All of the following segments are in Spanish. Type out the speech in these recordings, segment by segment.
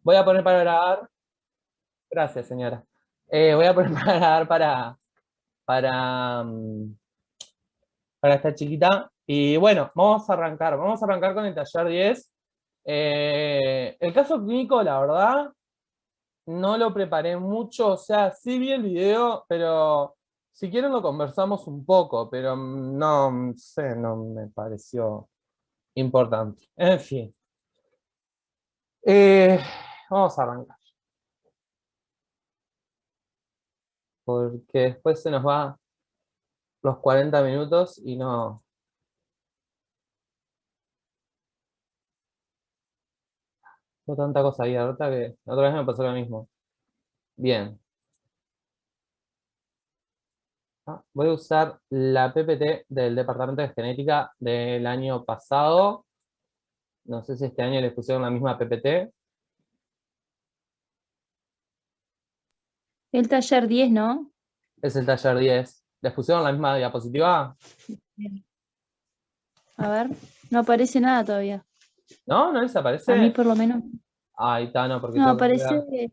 Voy a poner para grabar. Gracias, señora. Voy a poner para grabar para, mm, para esta chiquita. Y bueno, vamos a arrancar. Vamos a arrancar con el taller 10. El caso clínico, la verdad, no lo preparé mucho. O sea, sí vi el video, pero si quieren lo conversamos un poco, pero no sé, no me pareció importante. En fin. Eh, Vamos a arrancar. Porque después se nos va los 40 minutos y no tanta cosa ahí. Ahorita que otra vez me pasó lo mismo. Bien. Voy a usar la PPT del Departamento de Genética del año pasado. No sé si este año les pusieron la misma PPT. El taller 10, ¿no? Es el taller 10. ¿Les pusieron la misma diapositiva? Bien. A ver, no aparece nada todavía. ¿No? ¿No les A mí aparece? por lo menos. Ahí está, no, porque No, tengo que aparece.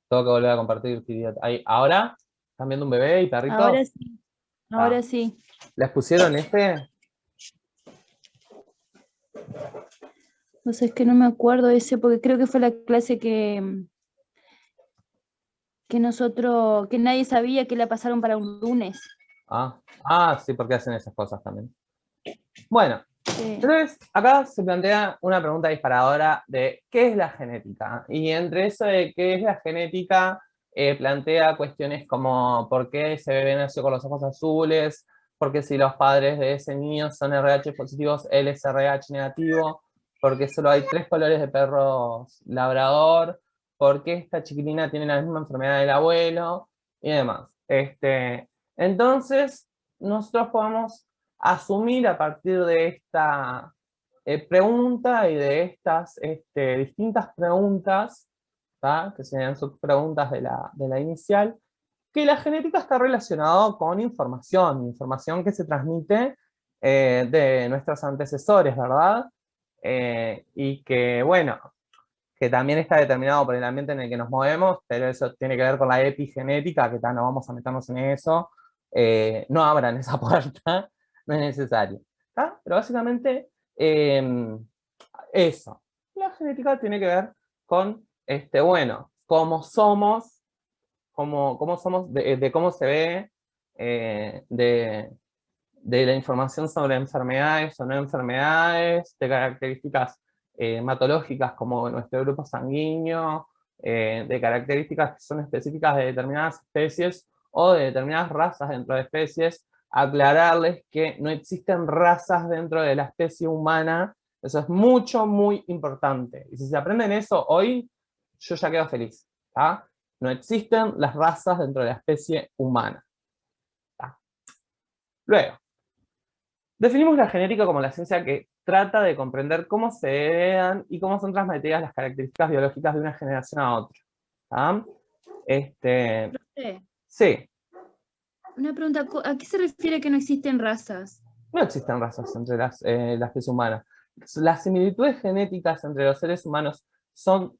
volver a compartir. Ahí, ¿ahora? ¿Están viendo un bebé y Ahora perritos? sí. Ah. Ahora sí. ¿Les pusieron este? No sé, es que no me acuerdo ese, porque creo que fue la clase que nadie sabía que la pasaron para un lunes. Sí, porque hacen esas cosas también. Bueno, Sí. entonces acá se plantea una pregunta disparadora de ¿qué es la genética? Y entre eso de qué es la genética, plantea cuestiones como ¿por qué ese bebé nació con los ojos azules? ¿Por qué si los padres de ese niño son RH positivos, él es RH negativo? ¿Por qué solo hay 3 colores de perros labrador? ¿Por qué esta chiquitina tiene la misma enfermedad del abuelo? Y demás. Entonces, nosotros podemos asumir a partir de esta pregunta y de estas distintas preguntas, ¿tá? Que serían subpreguntas de la inicial, que la genética está relacionada con información que se transmite de nuestros antecesores, ¿verdad? Y que, bueno, que también está determinado por el ambiente en el que nos movemos, pero eso tiene que ver con la epigenética, que no vamos a meternos en eso. No abran esa puerta, no es necesario. ¿Tá? Pero básicamente, eso. La genética tiene que ver con, bueno, cómo somos, cómo somos, de cómo se ve, de la información sobre enfermedades o no enfermedades, de características hematológicas como nuestro grupo sanguíneo, de características que son específicas de determinadas especies o de determinadas razas dentro de especies. Aclararles que no existen razas dentro de la especie humana. Eso es muy importante. Y si se aprenden eso hoy, yo ya quedo feliz. ¿Tá? No existen las razas dentro de la especie humana. ¿Tá? Luego, definimos la genética como la ciencia que trata de comprender cómo se heredan y cómo son transmitidas las características biológicas de una generación a otra. ¿Ah? Profe, Sí, una pregunta, ¿a qué se refiere que no existen razas? no existen razas entre las especies humanas. Las similitudes genéticas entre los seres humanos son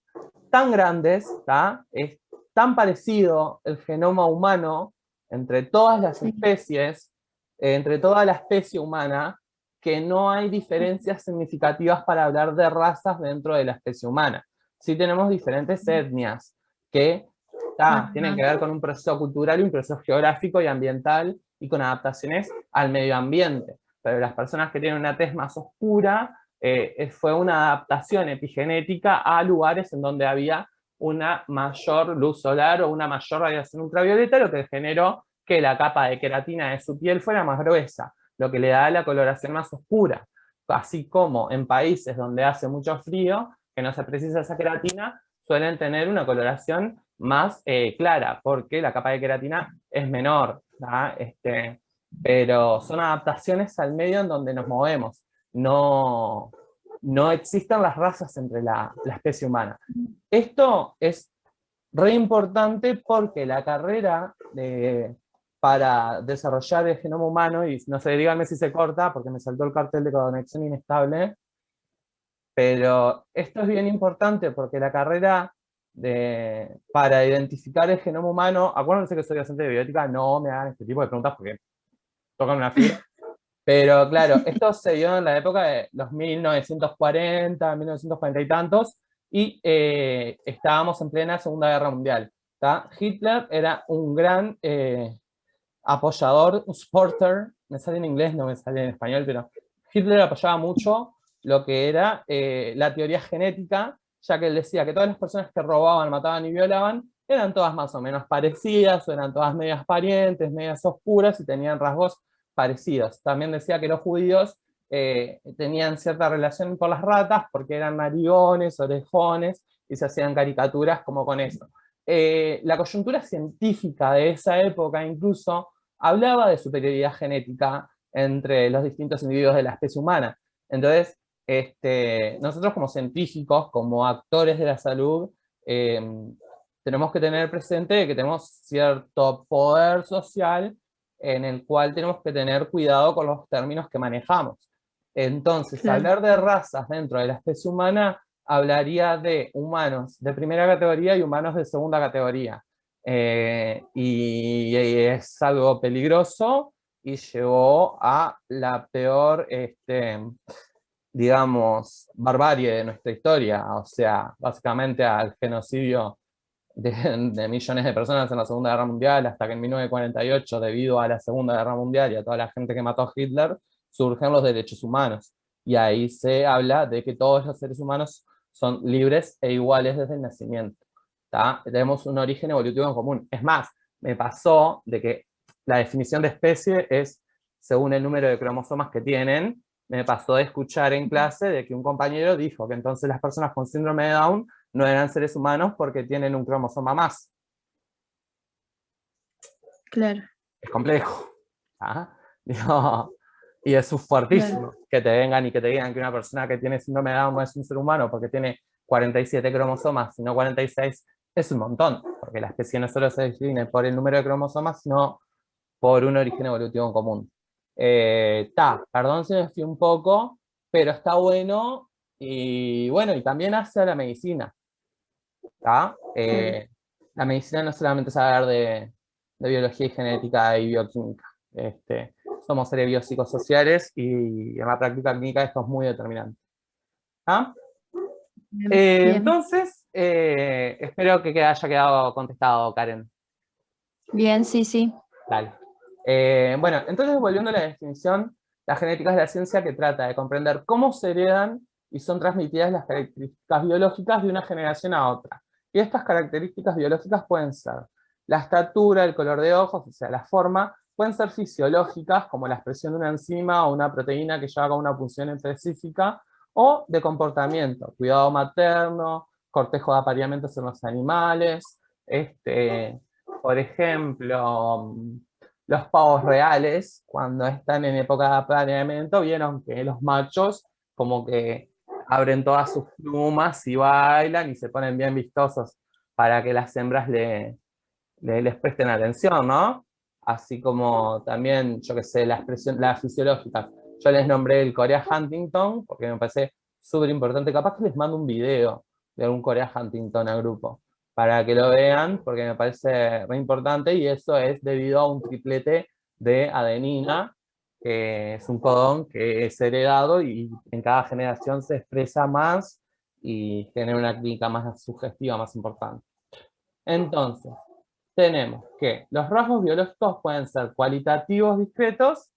tan grandes, ¿tá? Es tan parecido el genoma humano entre todas las especies, entre toda la especie humana, que no hay diferencias significativas para hablar de razas dentro de la especie humana. Sí tenemos diferentes etnias que tienen que ver con un proceso cultural y un proceso geográfico y ambiental y con adaptaciones al medio ambiente. Pero las personas que tienen una tez más oscura, fue una adaptación epigenética a lugares en donde había una mayor luz solar o una mayor radiación ultravioleta, lo que generó que la capa de queratina de su piel fuera más gruesa, lo que le da la coloración más oscura. Así como en países donde hace mucho frío, que no se precisa esa queratina, suelen tener una coloración más clara, porque la capa de queratina es menor. Pero son adaptaciones al medio en donde nos movemos. No existen las razas entre la especie humana. Esto es re importante porque la carrera para desarrollar el genoma humano, y no sé, díganme si se corta, porque me saltó el cartel de conexión inestable. Pero esto es bien importante porque la carrera para identificar el genoma humano, acuérdense que soy docente de bioética, no me hagan este tipo de preguntas porque tocan una fibra. Pero claro, esto se dio en la época de los 1940, 1940 y tantos, y estábamos en plena Segunda Guerra Mundial. ¿Tá? Hitler era un gran apoyador, un supporter, me sale en inglés, no me sale en español, pero Hitler apoyaba mucho lo que era la teoría genética, ya que él decía que todas las personas que robaban, mataban y violaban eran todas más o menos parecidas, o eran todas medias parientes, medias oscuras y tenían rasgos parecidos. También decía que los judíos tenían cierta relación con las ratas porque eran narigones, orejones, y se hacían caricaturas como con eso. La coyuntura científica de esa época incluso hablaba de superioridad genética entre los distintos individuos de la especie humana. Entonces, nosotros como científicos, como actores de la salud, eh, tenemos que tener presente que tenemos cierto poder social en el cual tenemos que tener cuidado con los términos que manejamos. Entonces, Claro. hablar de razas dentro de la especie humana hablaría de humanos de primera categoría y humanos de segunda categoría. Y es algo peligroso y llevó a la peor, digamos, barbarie de nuestra historia, o sea, básicamente al genocidio de millones de personas en la Segunda Guerra Mundial, hasta que en 1948, debido a la Segunda Guerra Mundial y a toda la gente que mató a Hitler, surgen los derechos humanos. Y ahí se habla de que todos los seres humanos son libres e iguales desde el nacimiento. ¿Tá? Tenemos un origen evolutivo en común. Es más, me pasó de que la definición de especie es según el número de cromosomas que tienen. Me pasó de escuchar en clase de que un compañero dijo que entonces las personas con síndrome de Down no eran seres humanos porque tienen un cromosoma más. Claro, Es complejo. ¿Ah? Digo, y eso es fuertísimo, claro. que te vengan y que te digan que una persona que tiene síndrome de Down no es un ser humano porque tiene 47 cromosomas, sino 46, es un montón, porque la especie no solo se define por el número de cromosomas, sino por un origen evolutivo en común. Perdón si me fui un poco, pero está bueno, y bueno, y también hace a la medicina. Claro. La medicina no es solamente saber de biología y genética y bioquímica. Somos seres biopsicosociales y en la práctica clínica esto es muy determinante. ¿Ah? Bien, bien. Entonces, espero que haya quedado contestado, Karen. Bien, sí, sí. Dale. Bueno, entonces volviendo a la definición, la genética es la ciencia que trata de comprender cómo se heredan y son transmitidas las características biológicas de una generación a otra. Y estas características biológicas pueden ser la estatura, el color de ojos, o sea, la forma, pueden ser fisiológicas, como la expresión de una enzima o una proteína que lleva a cabo una función específica, o de comportamiento, cuidado materno, cortejo de apareamientos en los animales, por ejemplo, los pavos reales, cuando están en época de apareamiento, vieron que los machos como que abren todas sus plumas y bailan y se ponen bien vistosos para que las hembras les presten atención, ¿no? Así como también, yo que sé, la expresión, la fisiológica. Yo les nombré el Corea Huntington porque me parece súper importante. Capaz que les mando un video de algún Corea Huntington al grupo para que lo vean, porque me parece re importante, y eso es debido a un triplete de adenina, que es un codón que es heredado y en cada generación se expresa más y genera una clínica más sugestiva, más importante. Entonces, tenemos que los rasgos biológicos pueden ser cualitativos discretos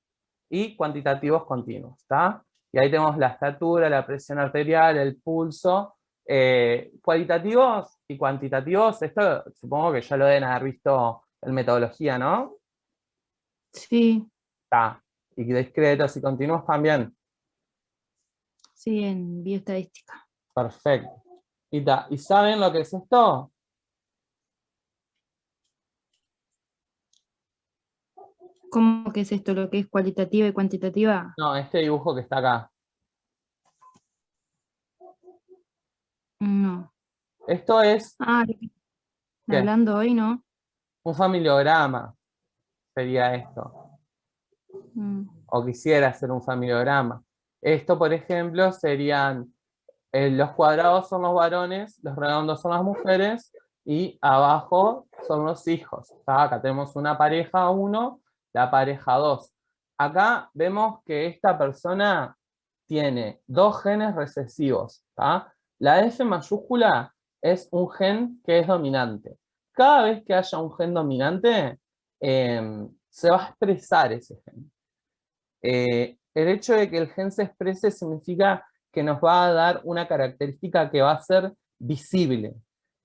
y cuantitativos continuos, ¿está? Y ahí tenemos la estatura, la presión arterial, el pulso. Cualitativos y cuantitativos, esto supongo que ya lo deben haber visto en metodología, ¿no? Sí, Está. Y discretos y continuos también. sí, en bioestadística. Perfecto. ¿Y saben lo que es esto? ¿Cómo que es esto, lo que es cualitativa y cuantitativa? No, este dibujo que está acá. No. Esto es, Ah, lo que están ¿qué? hablando hoy, ¿no? Un familiograma sería esto. Mm, O quisiera hacer un familiograma. Esto, por ejemplo, serían Los cuadrados son los varones, los redondos son las mujeres, y abajo son los hijos. ¿Tá? Acá tenemos una pareja 1, la pareja 2. Acá vemos que esta persona tiene 2 genes recesivos. ¿Tá? La F mayúscula es un gen que es dominante. Cada vez que haya un gen dominante, se va a expresar ese gen. El hecho de que el gen se exprese significa que nos va a dar una característica que va a ser visible.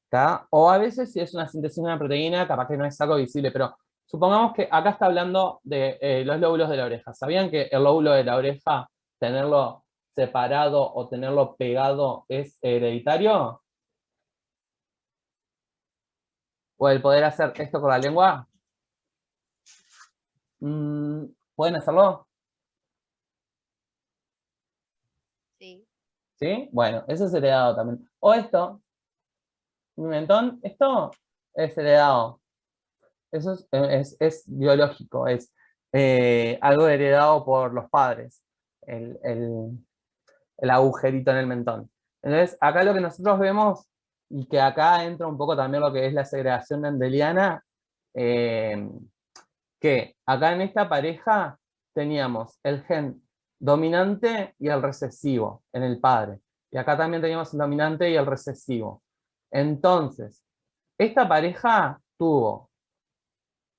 ¿Tá? O a veces, si es una síntesis de una proteína, capaz que no es algo visible, pero supongamos que acá está hablando de los lóbulos de la oreja. ¿Sabían que el lóbulo de la oreja, tenerlo separado o tenerlo pegado, es hereditario? ¿O el poder hacer esto con la lengua? ¿Pueden hacerlo? Sí. ¿Sí? Bueno, eso es heredado también. O esto, mi mentón, esto es heredado. Eso es biológico, es algo heredado por los padres, el agujerito en el mentón. Entonces, acá lo que nosotros vemos, y que acá entra un poco también lo que es la segregación mendeliana, que acá en esta pareja teníamos el gen dominante y el recesivo en el padre. Y acá también teníamos el dominante y el recesivo. Entonces, esta pareja tuvo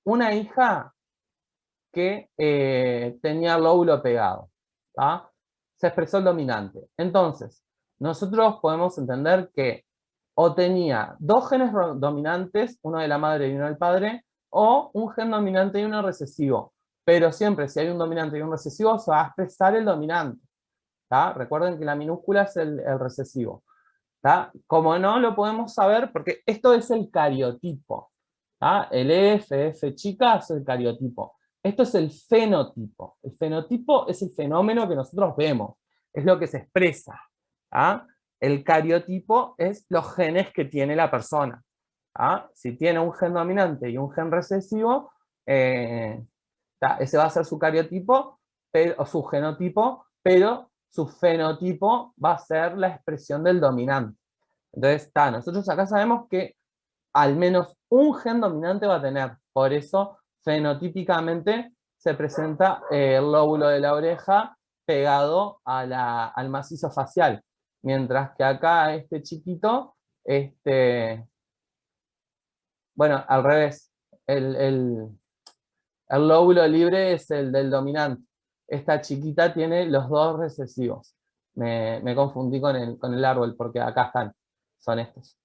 una hija que tenía el lóbulo pegado. ¿Tá? Se expresó el dominante. Entonces, nosotros podemos entender que o tenía 2 genes dominantes, uno de la madre y uno del padre, o un gen dominante y uno recesivo. Pero siempre, si hay un dominante y un recesivo, se va a expresar el dominante. ¿Tá? Recuerden que la minúscula es el recesivo. ¿Tá? Como no lo podemos saber, porque esto es el cariotipo. ¿Tá? El F chica es el cariotipo. Esto es el fenotipo. El fenotipo es el fenómeno que nosotros vemos, es lo que se expresa. ¿Tá? El cariotipo es los genes que tiene la persona. ¿Tá? Si tiene un gen dominante y un gen recesivo, ese va a ser su cariotipo, o su genotipo, pero su fenotipo va a ser la expresión del dominante. Entonces, nosotros acá sabemos que al menos un gen dominante va a tener. Por eso, fenotípicamente, se presenta el lóbulo de la oreja pegado al macizo facial. Mientras que acá este chiquito, bueno, al revés. El lóbulo libre es el del dominante. Esta chiquita tiene los 2 recesivos. Me confundí con el árbol, porque acá están. Son estos.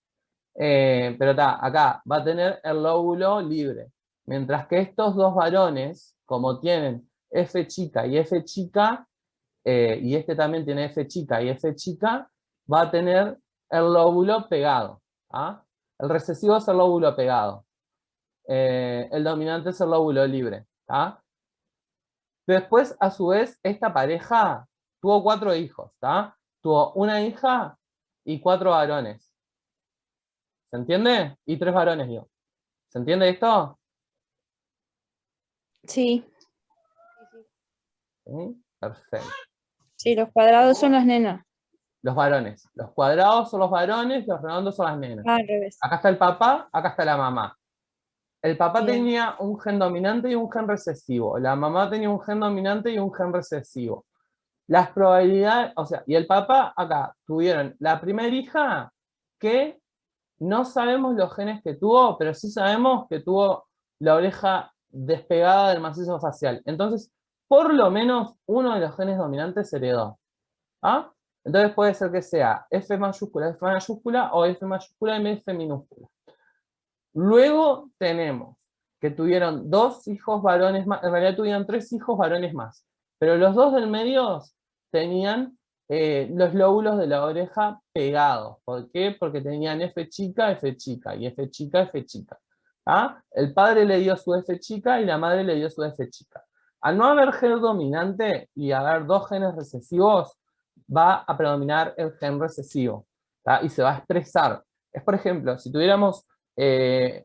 Pero acá va a tener el lóbulo libre. Mientras que estos 2 varones, como tienen F chica y F chica, y este también tiene F chica y F chica, va a tener el lóbulo pegado. ¿Ah? El recesivo es el lóbulo pegado. El dominante es el lóbulo libre. ¿Tá? Después, a su vez, esta pareja tuvo 4 hijos. ¿Tá? Tuvo una hija y 4 varones. ¿Se entiende? Y 3 varones, digo. ¿Se entiende esto? Sí, ¿Sí? Perfecto. sí, los cuadrados son las nenas. Los varones. Los cuadrados son los varones, los redondos son las nenas. Ah, al revés. Acá está el papá, acá está la mamá. El papá Bien. tenía un gen dominante y un gen recesivo. La mamá tenía un gen dominante y un gen recesivo. Las probabilidades, o sea, y el papá acá tuvieron la primera hija que no sabemos los genes que tuvo, pero sí sabemos que tuvo la oreja despegada del macizo facial. Entonces, por lo menos uno de los genes dominantes se heredó. ¿Ah? Entonces puede ser que sea F mayúscula o F mayúscula y F minúscula. Luego tenemos que tuvieron 2 hijos varones más, en realidad tuvieron 3 hijos varones más, pero los 2 del medio tenían los lóbulos de la oreja pegados. ¿Por qué? Porque tenían F chica y F chica, F chica. ¿Ah? El padre le dio su F chica y la madre le dio su F chica. Al no haber gen dominante y haber 2 genes recesivos, va a predominar el gen recesivo. ¿Tá? Y se va a expresar. Es, por ejemplo, si tuviéramos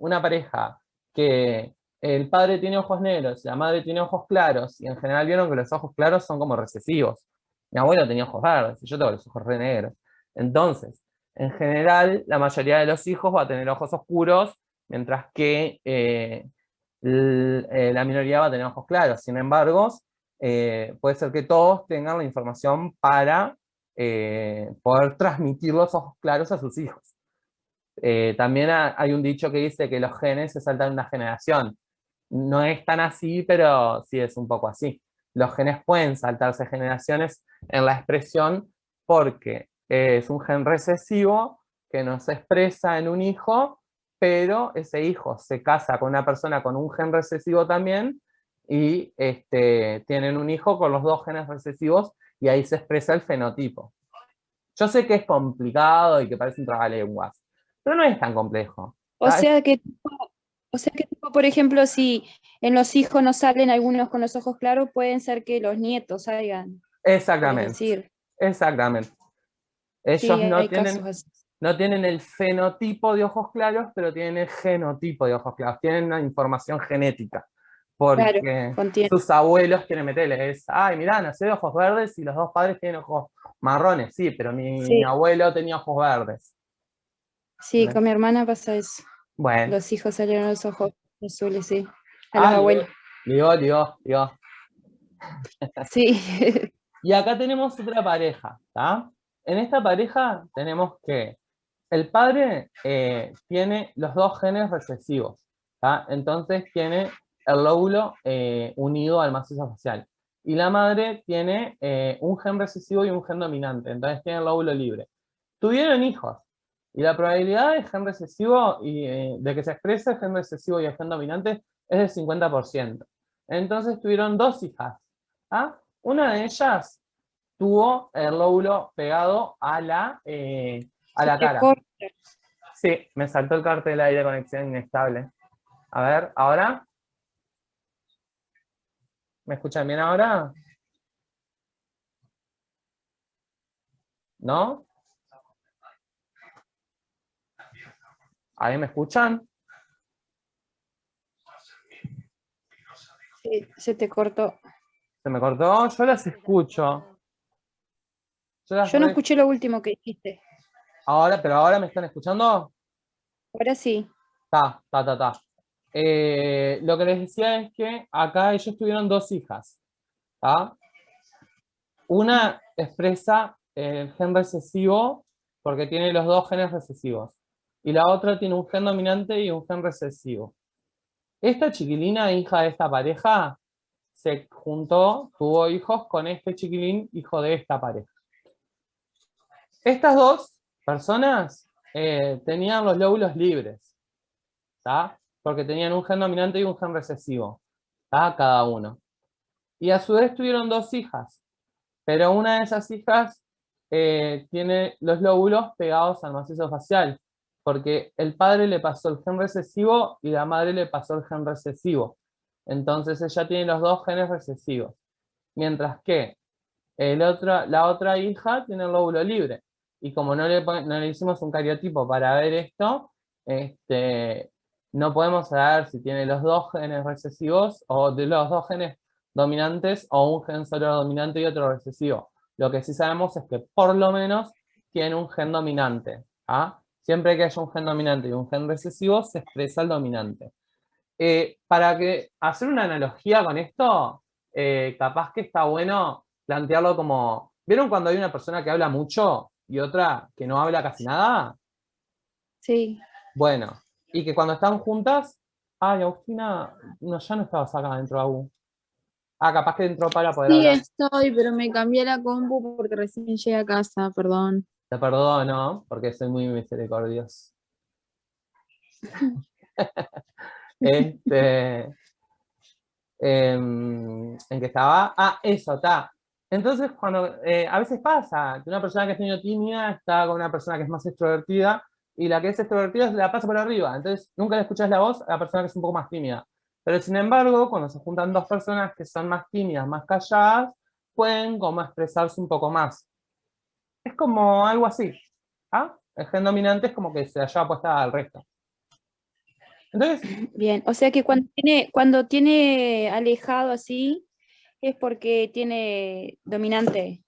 una pareja que el padre tiene ojos negros y la madre tiene ojos claros, y en general vieron que los ojos claros son como recesivos. Mi abuelo tenía ojos verdes y yo tengo los ojos re negros. Entonces, en general, la mayoría de los hijos va a tener ojos oscuros, mientras que la minoría va a tener ojos claros. Sin embargo, puede ser que todos tengan la información para poder transmitir los ojos claros a sus hijos. También hay un dicho que dice que los genes se saltan una generación. No es tan así, pero sí es un poco así. Los genes pueden saltarse generaciones en la expresión porque es un gen recesivo que no se expresa en un hijo, pero ese hijo se casa con una persona con un gen recesivo también y tienen un hijo con los dos genes recesivos y ahí se expresa el fenotipo. Yo sé que es complicado y que parece un trabalenguas, pero no es tan complejo. O ¿Sabes? sea que, por ejemplo, si en los hijos no salen algunos con los ojos claros, pueden ser que los nietos salgan, querés Exactamente, decir. exactamente. Sí, Ellos hay casos así. no tienen el fenotipo de ojos claros, pero tienen el genotipo de ojos claros. Tienen una información genética. Claro, Porque contiene. sus abuelos quieren meterles, ay, mirá, nací de ojos verdes y los dos padres tienen ojos marrones. Sí, pero mi Sí, abuelo tenía ojos verdes. sí, con mi hermana pasa eso. Bueno. Los hijos salieron los ojos azules, sí. A los Ah, abuelos. Dios. Sí. Y acá tenemos otra pareja, ¿tá? En esta pareja tenemos que el padre tiene los dos genes recesivos, ¿tá? Entonces tiene el lóbulo unido al macizo facial. Y la madre tiene un gen recesivo y un gen dominante, entonces tiene el lóbulo libre. Tuvieron hijos, y la probabilidad de gen recesivo y de que se exprese el gen recesivo y el gen dominante es del 50%. Entonces tuvieron dos hijas, ¿ah? Una de ellas tuvo el lóbulo pegado a Se la te cara. corta. Sí, me saltó el cartel ahí de conexión inestable. A ver, ¿ahora? ¿Me escuchan bien ahora? ¿No? ¿Ahí me escuchan? Sí, se te cortó. ¿Se me cortó? Yo las escucho. Yo no escuché lo último que dijiste. Ahora, pero ahora me están escuchando. Ahora sí. Ta. Lo que les decía es que acá ellos tuvieron dos hijas. ¿Tá? Una expresa el gen recesivo porque tiene los dos genes recesivos. Y la otra tiene un gen dominante y un gen recesivo. Esta chiquilina, hija de esta pareja, se juntó, tuvo hijos con este chiquilín, hijo de esta pareja. Estas dos personas tenían los lóbulos libres, ¿tá? Porque tenían un gen dominante y un gen recesivo, ¿tá? Cada uno. Y a su vez tuvieron dos hijas, pero una de esas hijas tiene los lóbulos pegados al macizo facial, porque el padre le pasó el gen recesivo y la madre le pasó el gen recesivo. Entonces ella tiene los dos genes recesivos. Mientras que la otra hija tiene el lóbulo libre. Y como no le hicimos un cariotipo para ver esto, no podemos saber si tiene los dos genes recesivos o de los dos genes dominantes o un gen solo dominante y otro recesivo. Lo que sí sabemos es que por lo menos tiene un gen dominante. ¿Ah? Siempre que haya un gen dominante y un gen recesivo, se expresa el dominante. Para hacer una analogía con esto, capaz que está bueno plantearlo como, ¿vieron cuando hay una persona que habla mucho y otra que no habla casi nada? Sí. Bueno, y que cuando están juntas, ay, Agustina, no, ya no estabas acá dentro, Agu. Ah, capaz que entró para poder Sí, hablar. estoy, pero me cambié la compu porque recién llegué a casa, perdón. Te perdono, porque soy muy misericordioso. ¿En qué estaba? Ah, eso, está. Entonces, cuando a veces pasa que una persona que es medio tímida está con una persona que es más extrovertida y la que es extrovertida se la pasa por arriba. Entonces, nunca le escuchas la voz a la persona que es un poco más tímida. Pero sin embargo, cuando se juntan dos personas que son más tímidas, más calladas, pueden como expresarse un poco más. Es como algo así. ¿Ah? El gen dominante es como que se haya puesta al resto. Entonces, Bien. O sea que cuando tiene alejado así, es porque tiene dominante.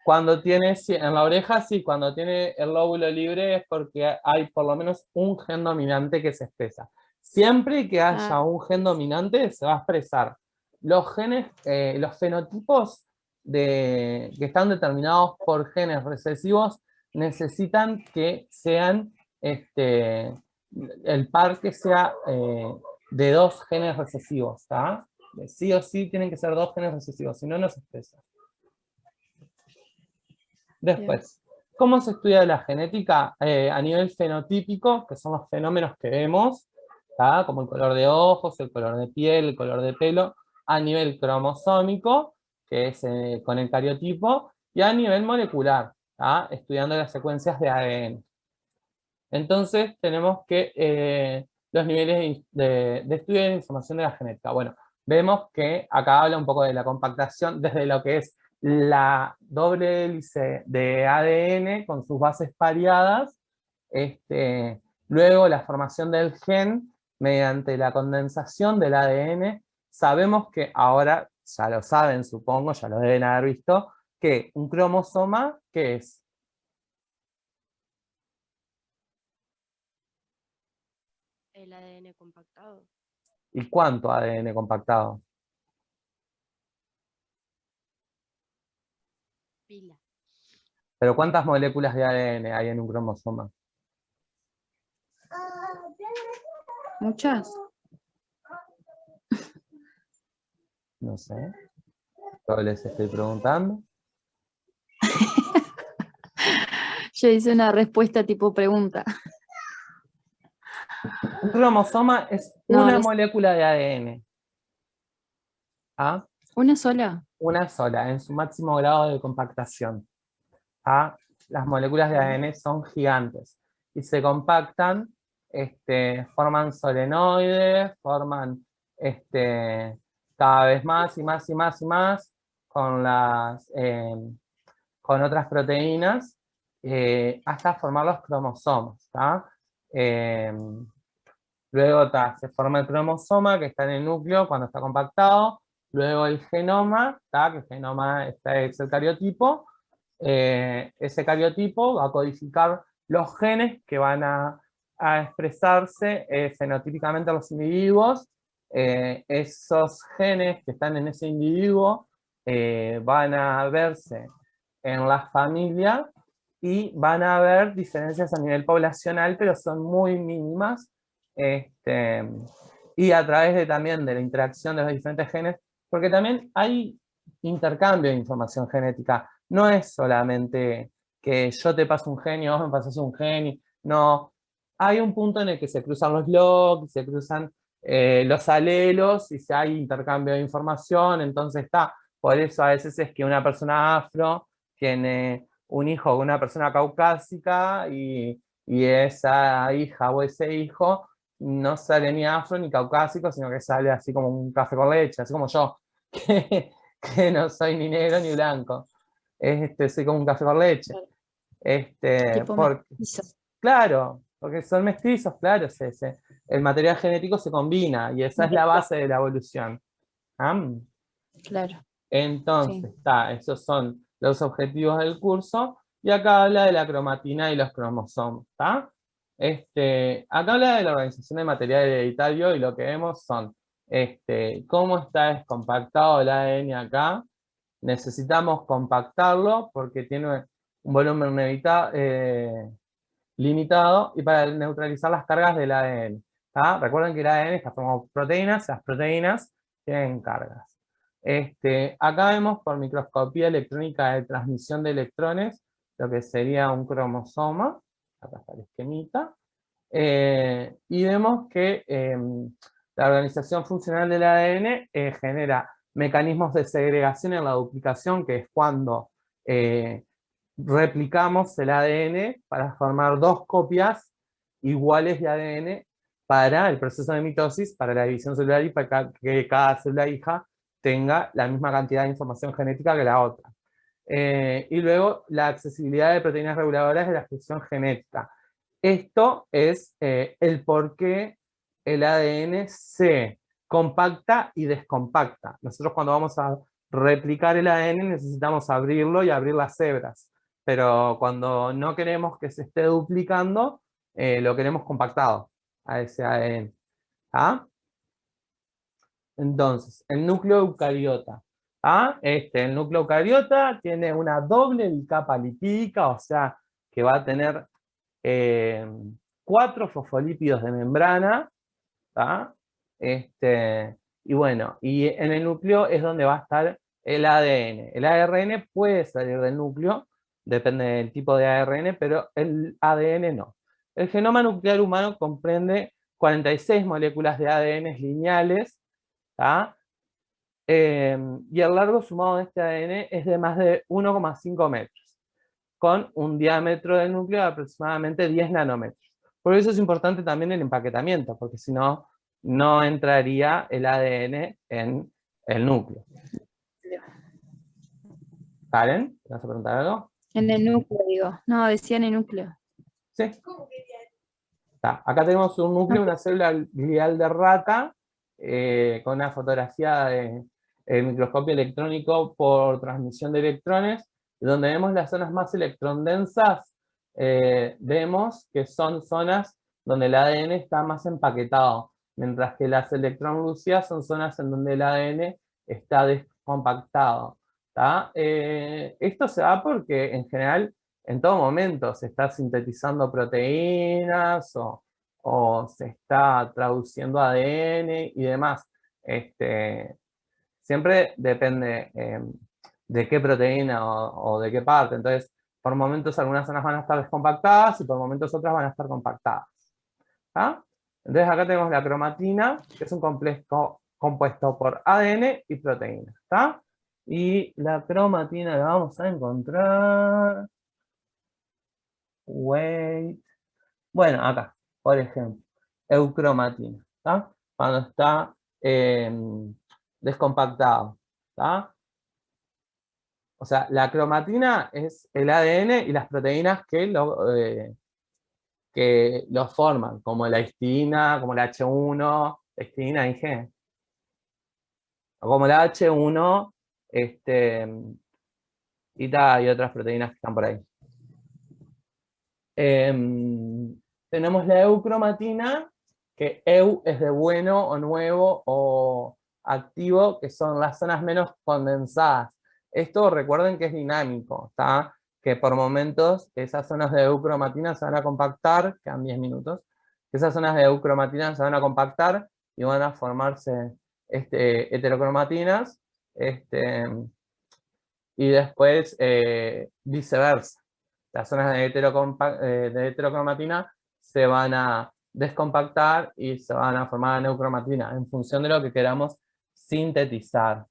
Cuando tiene, sí, en la oreja sí, cuando tiene el lóbulo libre es porque hay por lo menos un gen dominante que se expresa. Siempre que haya un gen dominante se va a expresar. Los genes, los fenotipos que están determinados por genes recesivos necesitan que sean, el par que sea de 2 genes recesivos, ¿está? Sí o sí tienen que ser 2 genes recesivos, si no, no se expresa. Después, ¿cómo se estudia la genética? A nivel fenotípico, que son los fenómenos que vemos, ¿tá? Como el color de ojos, el color de piel, el color de pelo. A nivel cromosómico, que es con el cariotipo, y a nivel molecular, ¿tá? Estudiando las secuencias de ADN. Entonces, tenemos que los niveles de estudio de la información de la genética. Bueno, vemos que acá habla un poco de la compactación desde lo que es la doble hélice de ADN con sus bases pareadas, luego la formación del gen mediante la condensación del ADN. Sabemos que ahora, ya lo saben, supongo, ya lo deben haber visto, que un cromosoma, ¿qué es? El ADN compactado. ¿Y cuánto ADN compactado? Pila. ¿Pero cuántas moléculas de ADN hay en un cromosoma? Muchas. No sé. Yo les estoy preguntando. Yo hice una respuesta tipo pregunta. Un cromosoma es No, una no sé. molécula de ADN. ¿Ah? ¿Una sola? Una sola, en su máximo grado de compactación. ¿Ah? Las moléculas de ADN son gigantes. Y se compactan, forman solenoides, forman cada vez más y más y más y más con con otras proteínas, hasta formar los cromosomas. Luego se forma el cromosoma, que está en el núcleo cuando está compactado. Luego el genoma, que el genoma es el cariotipo. Ese cariotipo va a codificar los genes que van a expresarse fenotípicamente a los individuos. Esos genes que están en ese individuo van a verse en la familia y van a haber diferencias a nivel poblacional, pero son muy mínimas. Y a través también de la interacción de los diferentes genes, porque también hay intercambio de información genética. No es solamente que yo te paso un gen y vos me pasas un gen. No, hay un punto en el que se cruzan los logs, se cruzan los alelos y si hay intercambio de información, entonces está. Por eso a veces es que una persona afro tiene un hijo con una persona caucásica y esa hija o ese hijo no sale ni afro ni caucásico, sino que sale así como un café con leche, así como yo, que no soy ni negro ni blanco. Soy como un café con leche. Tipo mestizo. Claro, porque son mestizos, claro, el material genético se combina y esa es la base de la evolución. Claro. Entonces, esos son los objetivos del curso, y acá habla de la cromatina y los cromosomas, ¿está? Acá habla de la organización de material hereditario y lo que vemos son cómo está descompactado el ADN acá. Necesitamos compactarlo porque tiene un volumen limitado y para neutralizar las cargas del ADN. ¿Tá? Recuerden que el ADN está formado por proteínas, las proteínas tienen cargas. Acá vemos por microscopía electrónica de transmisión de electrones lo que sería un cromosoma. Acá está el esquemita. Y vemos que la organización funcional del ADN genera mecanismos de segregación en la duplicación, que es cuando replicamos el ADN para formar 2 copias iguales de ADN para el proceso de mitosis, para la división celular y para que cada célula hija tenga la misma cantidad de información genética que la otra. Y luego la accesibilidad de proteínas reguladoras de la expresión genética. Esto es el por qué el ADN se compacta y descompacta. Nosotros cuando vamos a replicar el ADN necesitamos abrirlo y abrir las hebras. Pero cuando no queremos que se esté duplicando, lo queremos compactado a ese ADN. ¿Ah? Entonces, el núcleo eucariota. ¿Ah? El núcleo eucariota tiene una doble bicapa lipídica, o sea, que va a tener 4 fosfolípidos de membrana. ¿Ah? Y bueno, y en el núcleo es donde va a estar el ADN. El ARN puede salir del núcleo, depende del tipo de ARN, pero el ADN no. El genoma nuclear humano comprende 46 moléculas de ADN lineales, ¿tá? Y el largo sumado de este ADN es de más de 1,5 metros, con un diámetro del núcleo de aproximadamente 10 nanómetros. Por eso es importante también el empaquetamiento, porque si no, no entraría el ADN en el núcleo. ¿Karen? ¿Te vas a preguntar algo? En el núcleo, digo. No, decía en el núcleo. Sí. Acá tenemos un núcleo, una célula glial de rata, con una fotografía del microscopio electrónico por transmisión de electrones, donde vemos las zonas más electrondensas, vemos que son zonas donde el ADN está más empaquetado, mientras que las electronlúcidas son zonas en donde el ADN está descompactado. Esto se da porque en general en todo momento se está sintetizando proteínas o se está traduciendo ADN y demás. Siempre depende de qué proteína o de qué parte. Entonces, por momentos algunas zonas van a estar descompactadas y por momentos otras van a estar compactadas. Entonces acá tenemos la cromatina, que es un complejo compuesto por ADN y proteínas. Y la cromatina la vamos a encontrar... Wait. Bueno, acá, por ejemplo, eucromatina, cuando está descompactado. O sea, la cromatina es el ADN y las proteínas que lo forman, como la histidina, como la H1, histidina dije, como la H1, y otras proteínas que están por ahí. Tenemos la eucromatina, que eu es de bueno o nuevo o activo, que son las zonas menos condensadas. Esto recuerden que es dinámico, que por momentos esas zonas de eucromatina se van a compactar, quedan 10 minutos, que esas zonas de eucromatina se van a compactar y van a formarse heterocromatinas, y después viceversa. Las zonas de heterocromatina se van a descompactar y se van a formar eucromatina en función de lo que queramos sintetizar.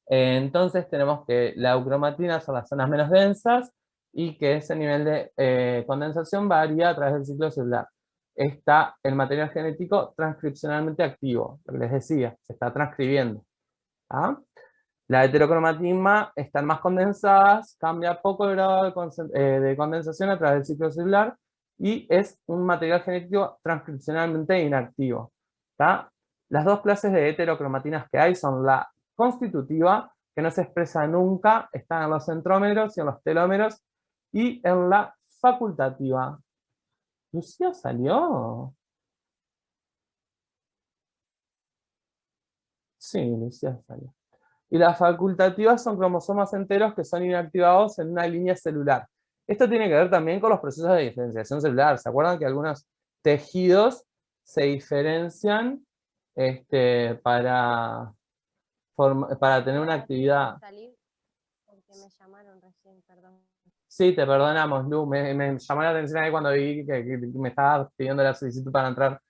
Entonces tenemos que la eucromatina son las zonas menos densas y que ese nivel de condensación varía a través del ciclo celular. Está el material genético transcripcionalmente activo, lo que les decía, se está transcribiendo. La heterocromatina están más condensadas, cambia poco el grado de condensación a través del ciclo celular y es un material genético transcripcionalmente inactivo. Las dos clases de heterocromatinas que hay son la constitutiva, que no se expresa nunca, está en los centrómeros y en los telómeros, y en la facultativa. ¿Lucía salió? Sí, Lucía salió. Y las facultativas son cromosomas enteros que son inactivados en una línea celular. Esto tiene que ver también con los procesos de diferenciación celular. ¿Se acuerdan que algunos tejidos se diferencian para tener una actividad? Salir porque me llamaron recién, perdón. Sí, te perdonamos, Lu. Me llamó la atención ahí cuando vi que me estabas pidiendo la solicitud para entrar.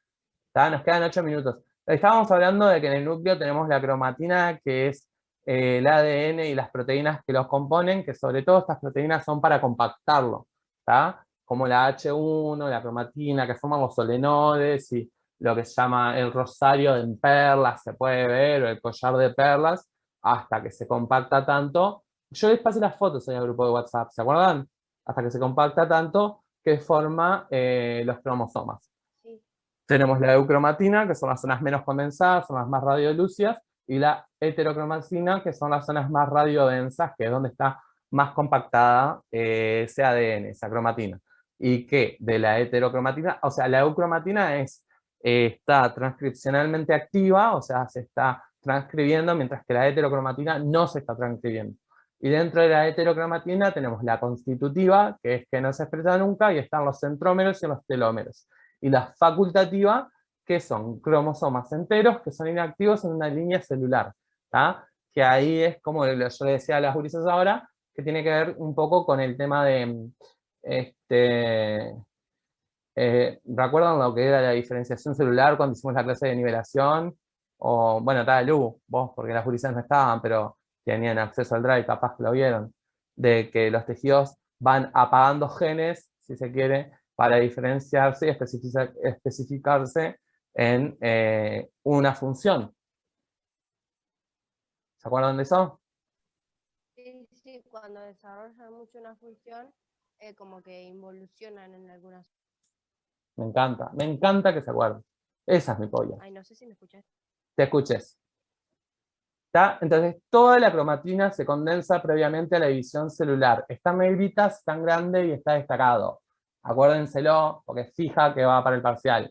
Nos quedan 8 minutos. Estábamos hablando de que en el núcleo tenemos la cromatina, que es el ADN y las proteínas que los componen, que sobre todo estas proteínas son para compactarlo, como la H1, la cromatina, que forman los solenoides y lo que se llama el rosario en perlas, se puede ver, o el collar de perlas, hasta que se compacta tanto. Yo les pasé las fotos en el grupo de WhatsApp, ¿se acuerdan? Hasta que se compacta tanto que forma los cromosomas. Sí. Tenemos la eucromatina, que son las zonas menos condensadas, son las más radiolúcidas, y la heterocromatina, que son las zonas más radiodensas, que es donde está más compactada ese ADN, esa cromatina. Y que de la heterocromatina, o sea, la eucromatina está transcripcionalmente activa, o sea, se está transcribiendo, mientras que la heterocromatina no se está transcribiendo. Y dentro de la heterocromatina tenemos la constitutiva, que es que no se expresa nunca, y están los centrómeros y los telómeros. Y la facultativa, que son cromosomas enteros que son inactivos en una línea celular. ¿Tá? Que ahí es como yo le decía a las gurisas ahora, que tiene que ver un poco con el tema de, ¿recuerdan lo que era la diferenciación celular cuando hicimos la clase de nivelación? O, bueno, estaba Lu, vos, porque las gurisas no estaban, pero tenían acceso al drive, capaz que lo vieron, de que los tejidos van apagando genes, si se quiere, para diferenciarse y especificarse en una función. ¿Se acuerdan de eso? Sí, sí, cuando desarrollan mucho una función, como que involucionan en algunas. Me encanta que se acuerden. Esa es mi polla. Ay, no sé si me escuchas. Te escuches. ¿Tá? Entonces, toda la cromatina se condensa previamente a la división celular. Está en negritas, está en grande y está destacado. Acuérdenselo, porque fija que va para el parcial.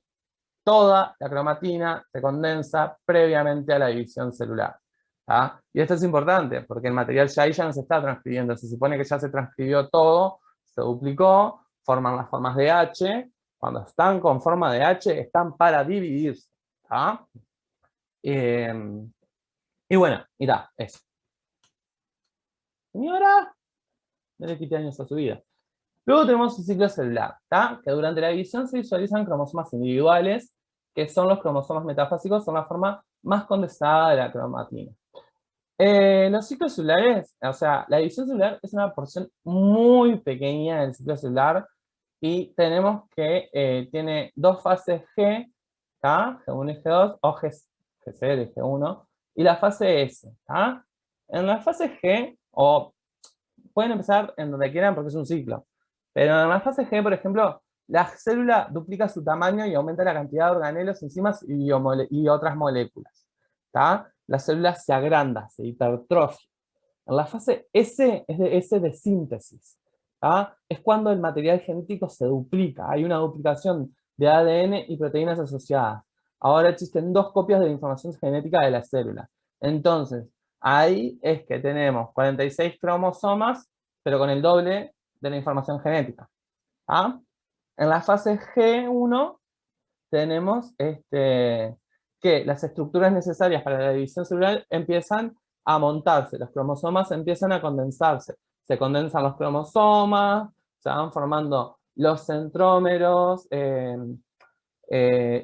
Toda la cromatina se condensa previamente a la división celular. ¿Tá? Y esto es importante, porque el material ya ahí ya no se está transcribiendo. Se supone que ya se transcribió todo, se duplicó, forman las formas de H. Cuando están con forma de H, están para dividirse. ¿Tá? Y bueno, mirá, eso. Señora, no le quite años a su vida. Luego tenemos el ciclo celular, ¿tá? Que durante la división se visualizan cromosomas individuales, que son los cromosomas metafásicos, son la forma más condensada de la cromatina. Los ciclos celulares, o sea, la división celular es una porción muy pequeña del ciclo celular, y tenemos que tiene dos fases G, ¿tá? G1 y G2, o GC y G1, y la fase S, ¿tá? En la fase G, o pueden empezar en donde quieran porque es un ciclo, pero en la fase G, por ejemplo, la célula duplica su tamaño y aumenta la cantidad de organelos, enzimas y otras moléculas, ¿tá? La célula se agranda, se hipertrofia. En la fase S es de síntesis, ¿tá? Es cuando el material genético se duplica, hay una duplicación de ADN y proteínas asociadas. Ahora existen dos copias de la información genética de la célula. Entonces, ahí es que tenemos 46 cromosomas, pero con el doble de la información genética. ¿Ah? En la fase G1 tenemos que las estructuras necesarias para la división celular empiezan a montarse, los cromosomas empiezan a condensarse. Se condensan los cromosomas, se van formando los centrómeros,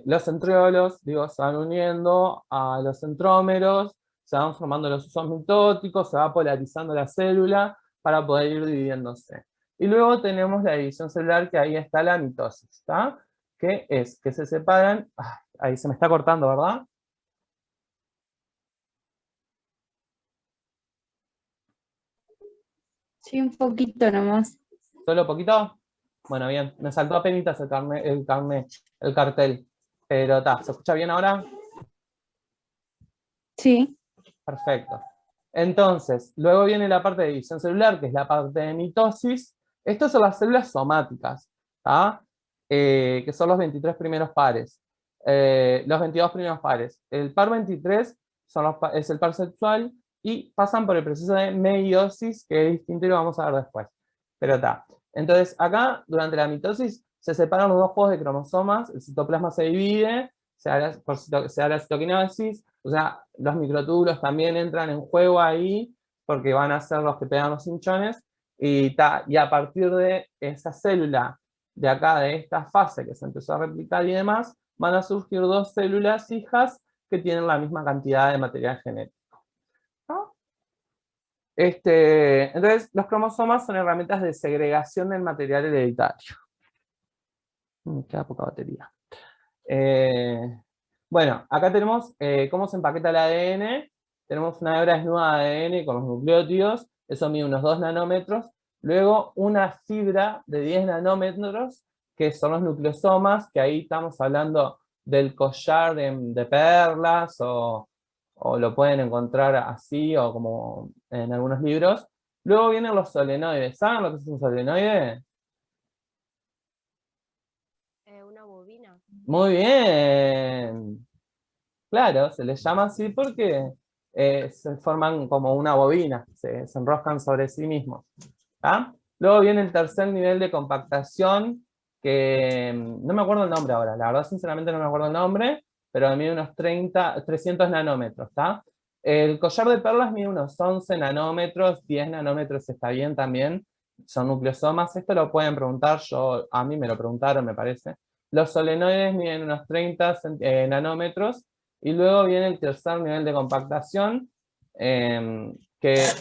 los centriolos, digo, se van uniendo a los centrómeros, se van formando los usos mitóticos, se va polarizando la célula para poder ir dividiéndose. Y luego tenemos la división celular, que ahí está la mitosis, ¿está? Que es que se separan, ahí se me está cortando, ¿verdad? Sí, un poquito nomás. ¿Solo poquito? Bueno, bien, me saltó apenitas el cartel, pero está, ¿se escucha bien ahora? Sí. Perfecto. Entonces, luego viene la parte de división celular, que es la parte de mitosis. Estas son las células somáticas, ¿tá? Que son los 23 primeros pares. Los 22 primeros pares. El par 23 es el par sexual y pasan por el proceso de meiosis, que es distinto y lo vamos a ver después. Pero está. Entonces, acá, durante la mitosis, se separan los dos juegos de cromosomas, el citoplasma se divide, se da la citoquinosis, o sea, los microtúbulos también entran en juego ahí, porque van a ser los que pegan los hinchones, y a partir de esa célula de acá, de esta fase que se empezó a replicar y demás, van a surgir dos células hijas que tienen la misma cantidad de material genético, ¿no? Entonces, los cromosomas son herramientas de segregación del material hereditario. Me queda poca batería. Bueno, acá tenemos cómo se empaqueta el ADN. Tenemos una hebra desnuda de ADN con los nucleótidos. Eso mide unos 2 nanómetros. Luego una fibra de 10 nanómetros, que son los nucleosomas, que ahí estamos hablando del collar de perlas o o lo pueden encontrar así, o como en algunos libros. Luego vienen los solenoides. ¿Saben lo que es un solenoide? Una bobina. Muy bien. Claro, se les llama así porque se forman como una bobina, se enroscan sobre sí mismos. ¿Tá? Luego viene el tercer nivel de compactación, que no me acuerdo el nombre ahora, la verdad sinceramente no me acuerdo el nombre, pero mide unos 300 nanómetros. ¿Tá? El collar de perlas mide unos 11 nanómetros, 10 nanómetros está bien también, son nucleosomas. Esto lo pueden preguntar, a mí me lo preguntaron, me parece. Los solenoides miden unos 30 nanómetros, y luego viene el tercer nivel de compactación, que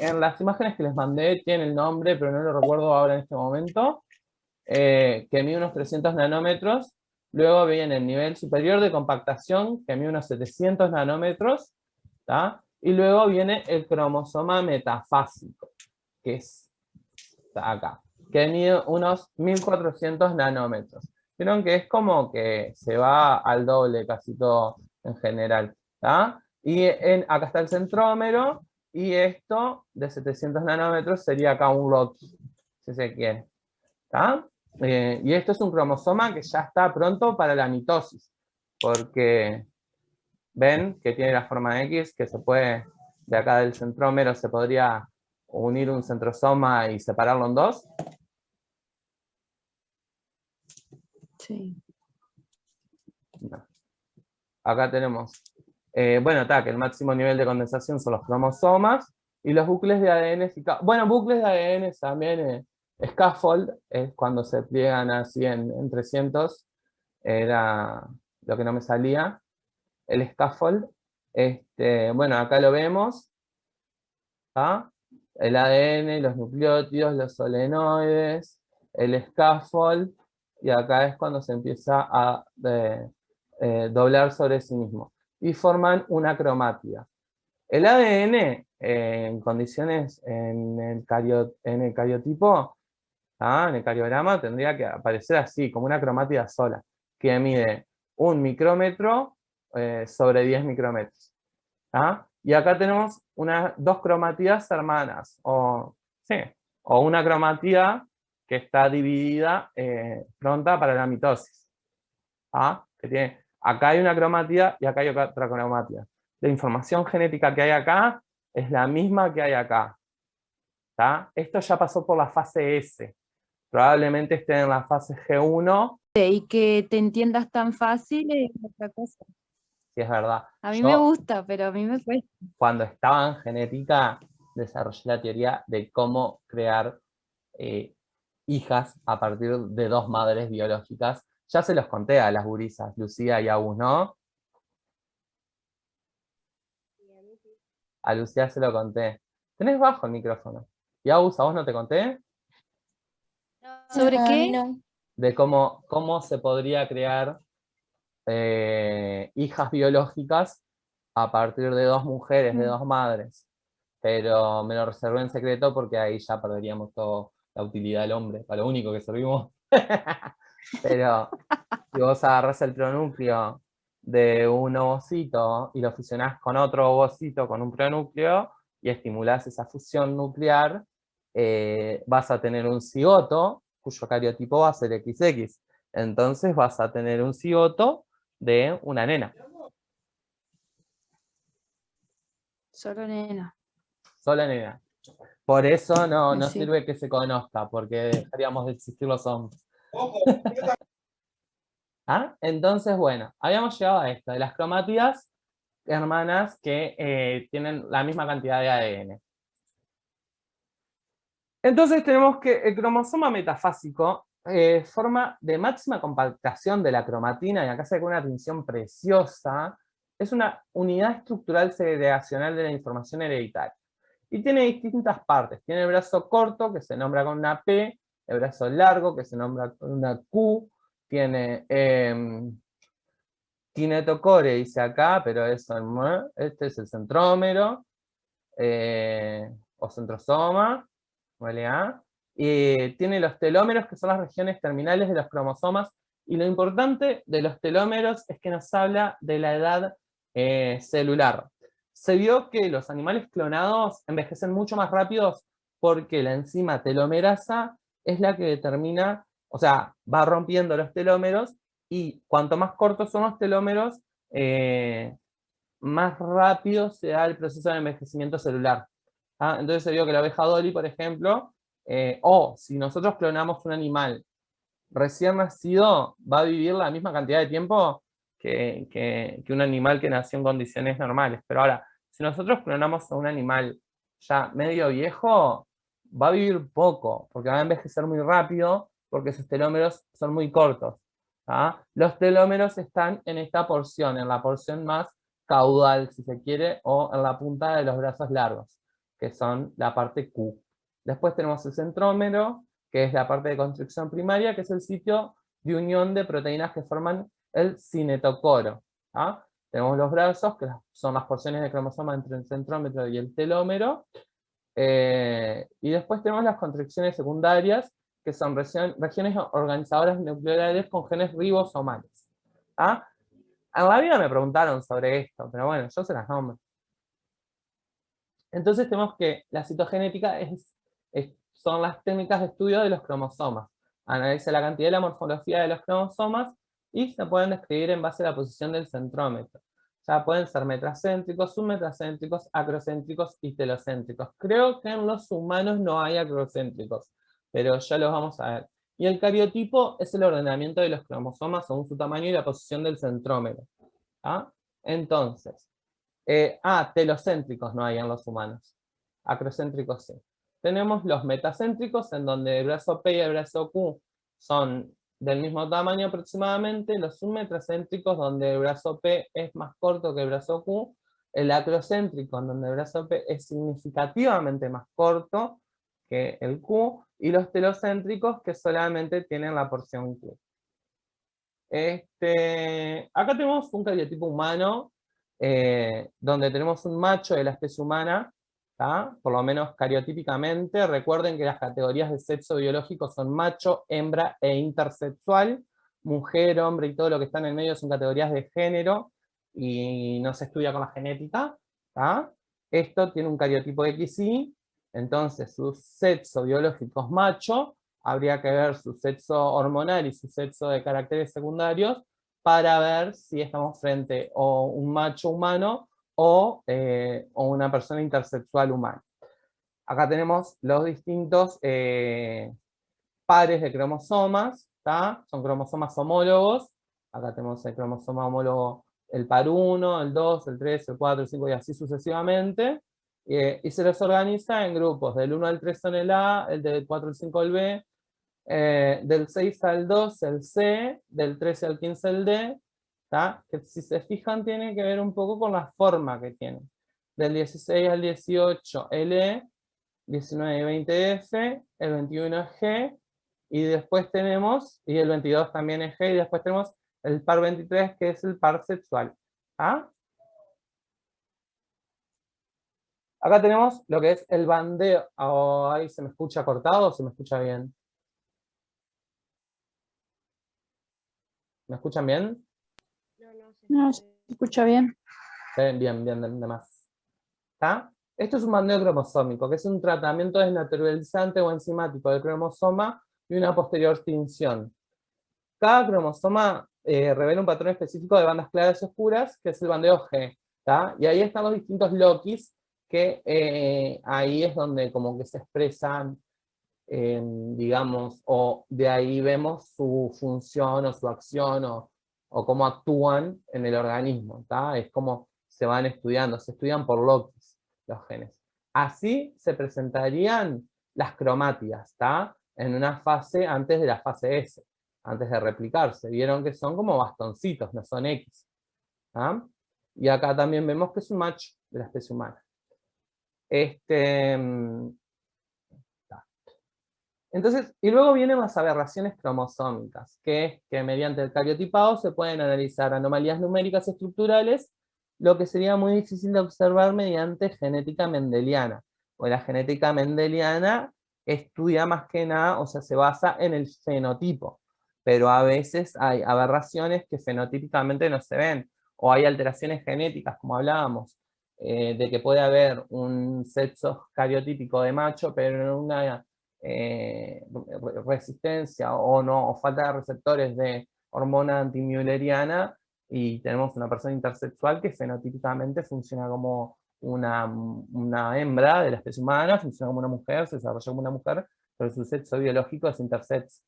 en las imágenes que les mandé tiene el nombre, pero no lo recuerdo ahora en este momento, que mide unos 300 nanómetros. Luego viene el nivel superior de compactación, que mide unos 700 nanómetros. ¿Tá? Y luego viene el cromosoma metafásico, que está acá, que mide unos 1400 nanómetros. Vieron que es como que se va al doble casi todo en general. ¿Tá? Y acá está el centrómero, y esto de 700 nanómetros sería acá un lotus, si se quiere. ¿Tá? Y esto es un cromosoma que ya está pronto para la mitosis, porque ven que tiene la forma de X, que se puede, de acá del centrómero se podría unir un centrosoma y separarlo en dos. Sí. No. Acá tenemos, bueno, está, que el máximo nivel de condensación son los cromosomas, y los bucles de ADN, bueno, bucles de ADN también, scaffold, es cuando se pliegan así en 300, era lo que no me salía, el scaffold. Bueno, acá lo vemos, ¿tá? El ADN, los nucleótidos, los solenoides, el scaffold, y acá es cuando se empieza a doblar sobre sí mismo, y forman una cromátida. El ADN, en condiciones en el cariotipo, en el cariograma, tendría que aparecer así, como una cromátida sola, que mide 1 micrómetro sobre 10 micrómetros. Y acá tenemos dos cromátidas hermanas, o una cromatida que está dividida, pronta para la mitosis. Acá hay una cromatida y acá hay otra cromatida. La información genética que hay acá es la misma que hay acá. Esto ya pasó por la fase S. Probablemente esté en la fase G1, Y que te entiendas tan fácil es otra cosa. si es verdad. A mí Yo, me gusta, pero a mí me cuesta. cuando estaba en genética, desarrollé la teoría de cómo crear hijas a partir de dos madres biológicas. Ya se los conté a las gurisas, Lucía y Agus, ¿no? A Lucía se lo conté. Tenés bajo el micrófono. ¿Y Agus, a vos no te conté? ¿Sobre No, a mí qué? no. De cómo se podría crear hijas biológicas a partir de dos mujeres, de dos madres. Pero me lo reservé en secreto porque ahí ya perderíamos toda la utilidad del hombre, para lo único que servimos. Pero si vos agarrás el pronúcleo de un ovocito y lo fusionás con otro ovocito con un pronúcleo y estimulás esa fusión nuclear, vas a tener un cigoto cuyo cariotipo va a ser XX. Entonces vas a tener un cigoto de una nena. Solo nena. Sola nena. Por eso no Sí. sirve que se conozca, porque dejaríamos de existir los hombres. Entonces, bueno, habíamos llegado a esto, de las cromátidas hermanas que tienen la misma cantidad de ADN. Entonces tenemos que el cromosoma metafásico forma de máxima compactación de la cromatina, y acá se ve con una atención preciosa, es una unidad estructural segregacional de la información hereditaria. Y tiene distintas partes. Tiene el brazo corto, que se nombra con una P, el brazo largo, que se nombra con una Q, tiene kinetocore, dice acá, pero eso no, este es el centrómero, o centrosoma, ¿vale? Y tiene los telómeros, que son las regiones terminales de los cromosomas, y lo importante de los telómeros es que nos habla de la edad celular. se vio que los animales clonados envejecen mucho más rápidos porque la enzima telomerasa es la que determina, o sea, va rompiendo los telómeros, y cuanto más cortos son los telómeros, más rápido se da el proceso de envejecimiento celular. ¿Ah? Entonces se vio que la oveja Dolly, por ejemplo, o si nosotros clonamos un animal recién nacido, va a vivir la misma cantidad de tiempo que un animal que nació en condiciones normales. Pero ahora, si nosotros clonamos a un animal ya medio viejo, va a vivir poco, porque va a envejecer muy rápido, porque sus telómeros son muy cortos. ¿Ah? Los telómeros están en esta porción, en la porción más caudal, si se quiere, o en la punta de los brazos largos, que son la parte Q. Después tenemos el centrómero, que es la parte de construcción primaria, que es el sitio de unión de proteínas que forman el cinetocoro. ¿Ah? Tenemos los brazos, que son las porciones de cromosoma entre el centrómero y el telómero. Y después tenemos las construcciones secundarias, que son regiones organizadoras nucleares con genes ribosomales. ¿Ah? En la vida me preguntaron sobre esto, pero bueno, yo se las nombro. Entonces tenemos que la citogenética son las técnicas de estudio de los cromosomas. Analiza la cantidad y la morfología de los cromosomas y se pueden describir en base a la posición del centrómetro. Ya pueden ser metracéntricos, submetracéntricos, acrocéntricos y telocéntricos. Creo que en los humanos no hay acrocéntricos, pero ya los vamos a ver. Y el cariotipo es el ordenamiento de los cromosomas según su tamaño y la posición del centrómero. ¿Ah? Entonces, telocéntricos no hay en los humanos. Acrocéntricos sí. Tenemos los metacéntricos, en donde el brazo P y el brazo Q son del mismo tamaño aproximadamente. Los submetracéntricos, donde el brazo P es más corto que el brazo Q. El acrocéntrico, en donde el brazo P es significativamente más corto que el Q. Y los telocéntricos, que solamente tienen la porción Q. Acá tenemos un cariotipo humano, donde tenemos un macho de la especie humana, ¿tá? Por lo menos cariotípicamente. Recuerden que las categorías de sexo biológico son macho, hembra e intersexual. Mujer, hombre y todo lo que está en el medio son categorías de género y no se estudia con la genética. ¿Tá? Esto tiene un cariotipo XY, entonces su sexo biológico es macho. Habría que ver su sexo hormonal y su sexo de caracteres secundarios para ver si estamos frente a un macho humano o una persona intersexual humana. Acá tenemos los distintos pares de cromosomas, ¿tá? Son cromosomas homólogos. Acá tenemos el cromosoma homólogo, el par 1, el 2, el 3, el 4, el 5 y así sucesivamente. Y se los organiza en grupos, del 1 al 3 son el A, el del 4 al 5 el B, del 6 al 2 el C, del 13 al 15 el D, ¿tá? Que si se fijan tiene que ver un poco con la forma que tiene. Del 16 al 18 el E, 19 y 20 F, el 21 es G, y después tenemos, y el 22 también es G, y después tenemos el par 23 que es el par sexual. ¿Ah? Acá tenemos lo que es el bandeo. Oh, ahí se me escucha cortado o se me escucha bien. ¿Me escuchan bien? No, se escucha bien. Bien, de más. ¿Está? Esto es un bandeo cromosómico, que es un tratamiento desnaturalizante o enzimático del cromosoma y una posterior tinción. Cada cromosoma revela un patrón específico de bandas claras y oscuras, que es el bandeo G. ¿Tá? Y ahí están los distintos loquis, que ahí es donde como que se expresan, digamos, o de ahí vemos su función o su acción o cómo actúan en el organismo. ¿Tá? Es como se van estudiando, se estudian por loquis los genes. Así se presentarían las cromátidas, ¿tá? En una fase antes de la fase S, antes de replicarse. Vieron que son como bastoncitos, no son X. ¿Ah? Y acá también vemos que es un macho de la especie humana. Entonces, y luego vienen las aberraciones cromosómicas, que es que mediante el cariotipado se pueden analizar anomalías numéricas estructurales, lo que sería muy difícil de observar mediante genética mendeliana. O la genética mendeliana estudia más que nada, o sea, se basa en el fenotipo, pero a veces hay aberraciones que fenotípicamente no se ven, o hay alteraciones genéticas, como hablábamos, de que puede haber un sexo cariotípico de macho, pero una resistencia o no, o falta de receptores de hormona antimülleriana, y tenemos una persona intersexual que fenotípicamente funciona como una hembra de la especie humana, funciona como una mujer, se desarrolla como una mujer, pero su sexo biológico es intersex.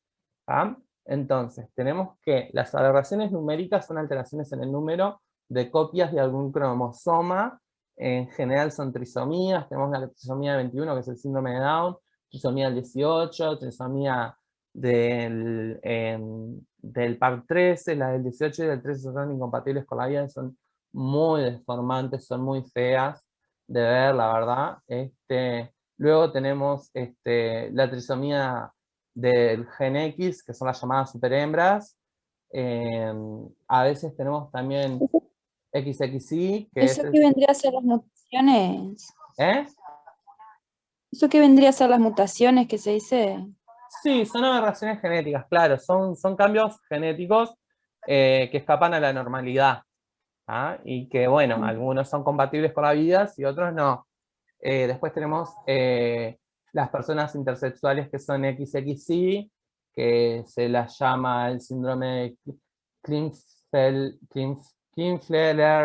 ¿Ah? Entonces, tenemos que las aberraciones numéricas son alteraciones en el número de copias de algún cromosoma. En general son trisomías, tenemos la trisomía 21, que es el síndrome de Down, trisomía del 18, trisomía del par 13, la del 18 y del 13 son incompatibles con la vida, son muy deformantes, son muy feas de ver, la verdad. Luego tenemos la trisomía del gen X, que son las llamadas superhembras. A veces tenemos también XXY, que es ¿Eso qué vendría a ser las mutaciones? ¿Eh? ¿Eso qué vendría a ser las mutaciones que se dice? Sí, son aberraciones genéticas, claro, son cambios genéticos que escapan a la normalidad. ¿Ah? Y que, bueno, algunos son compatibles con la vida y otros no. Después tenemos las personas intersexuales que son XXY, que se las llama el síndrome de Klinefelter,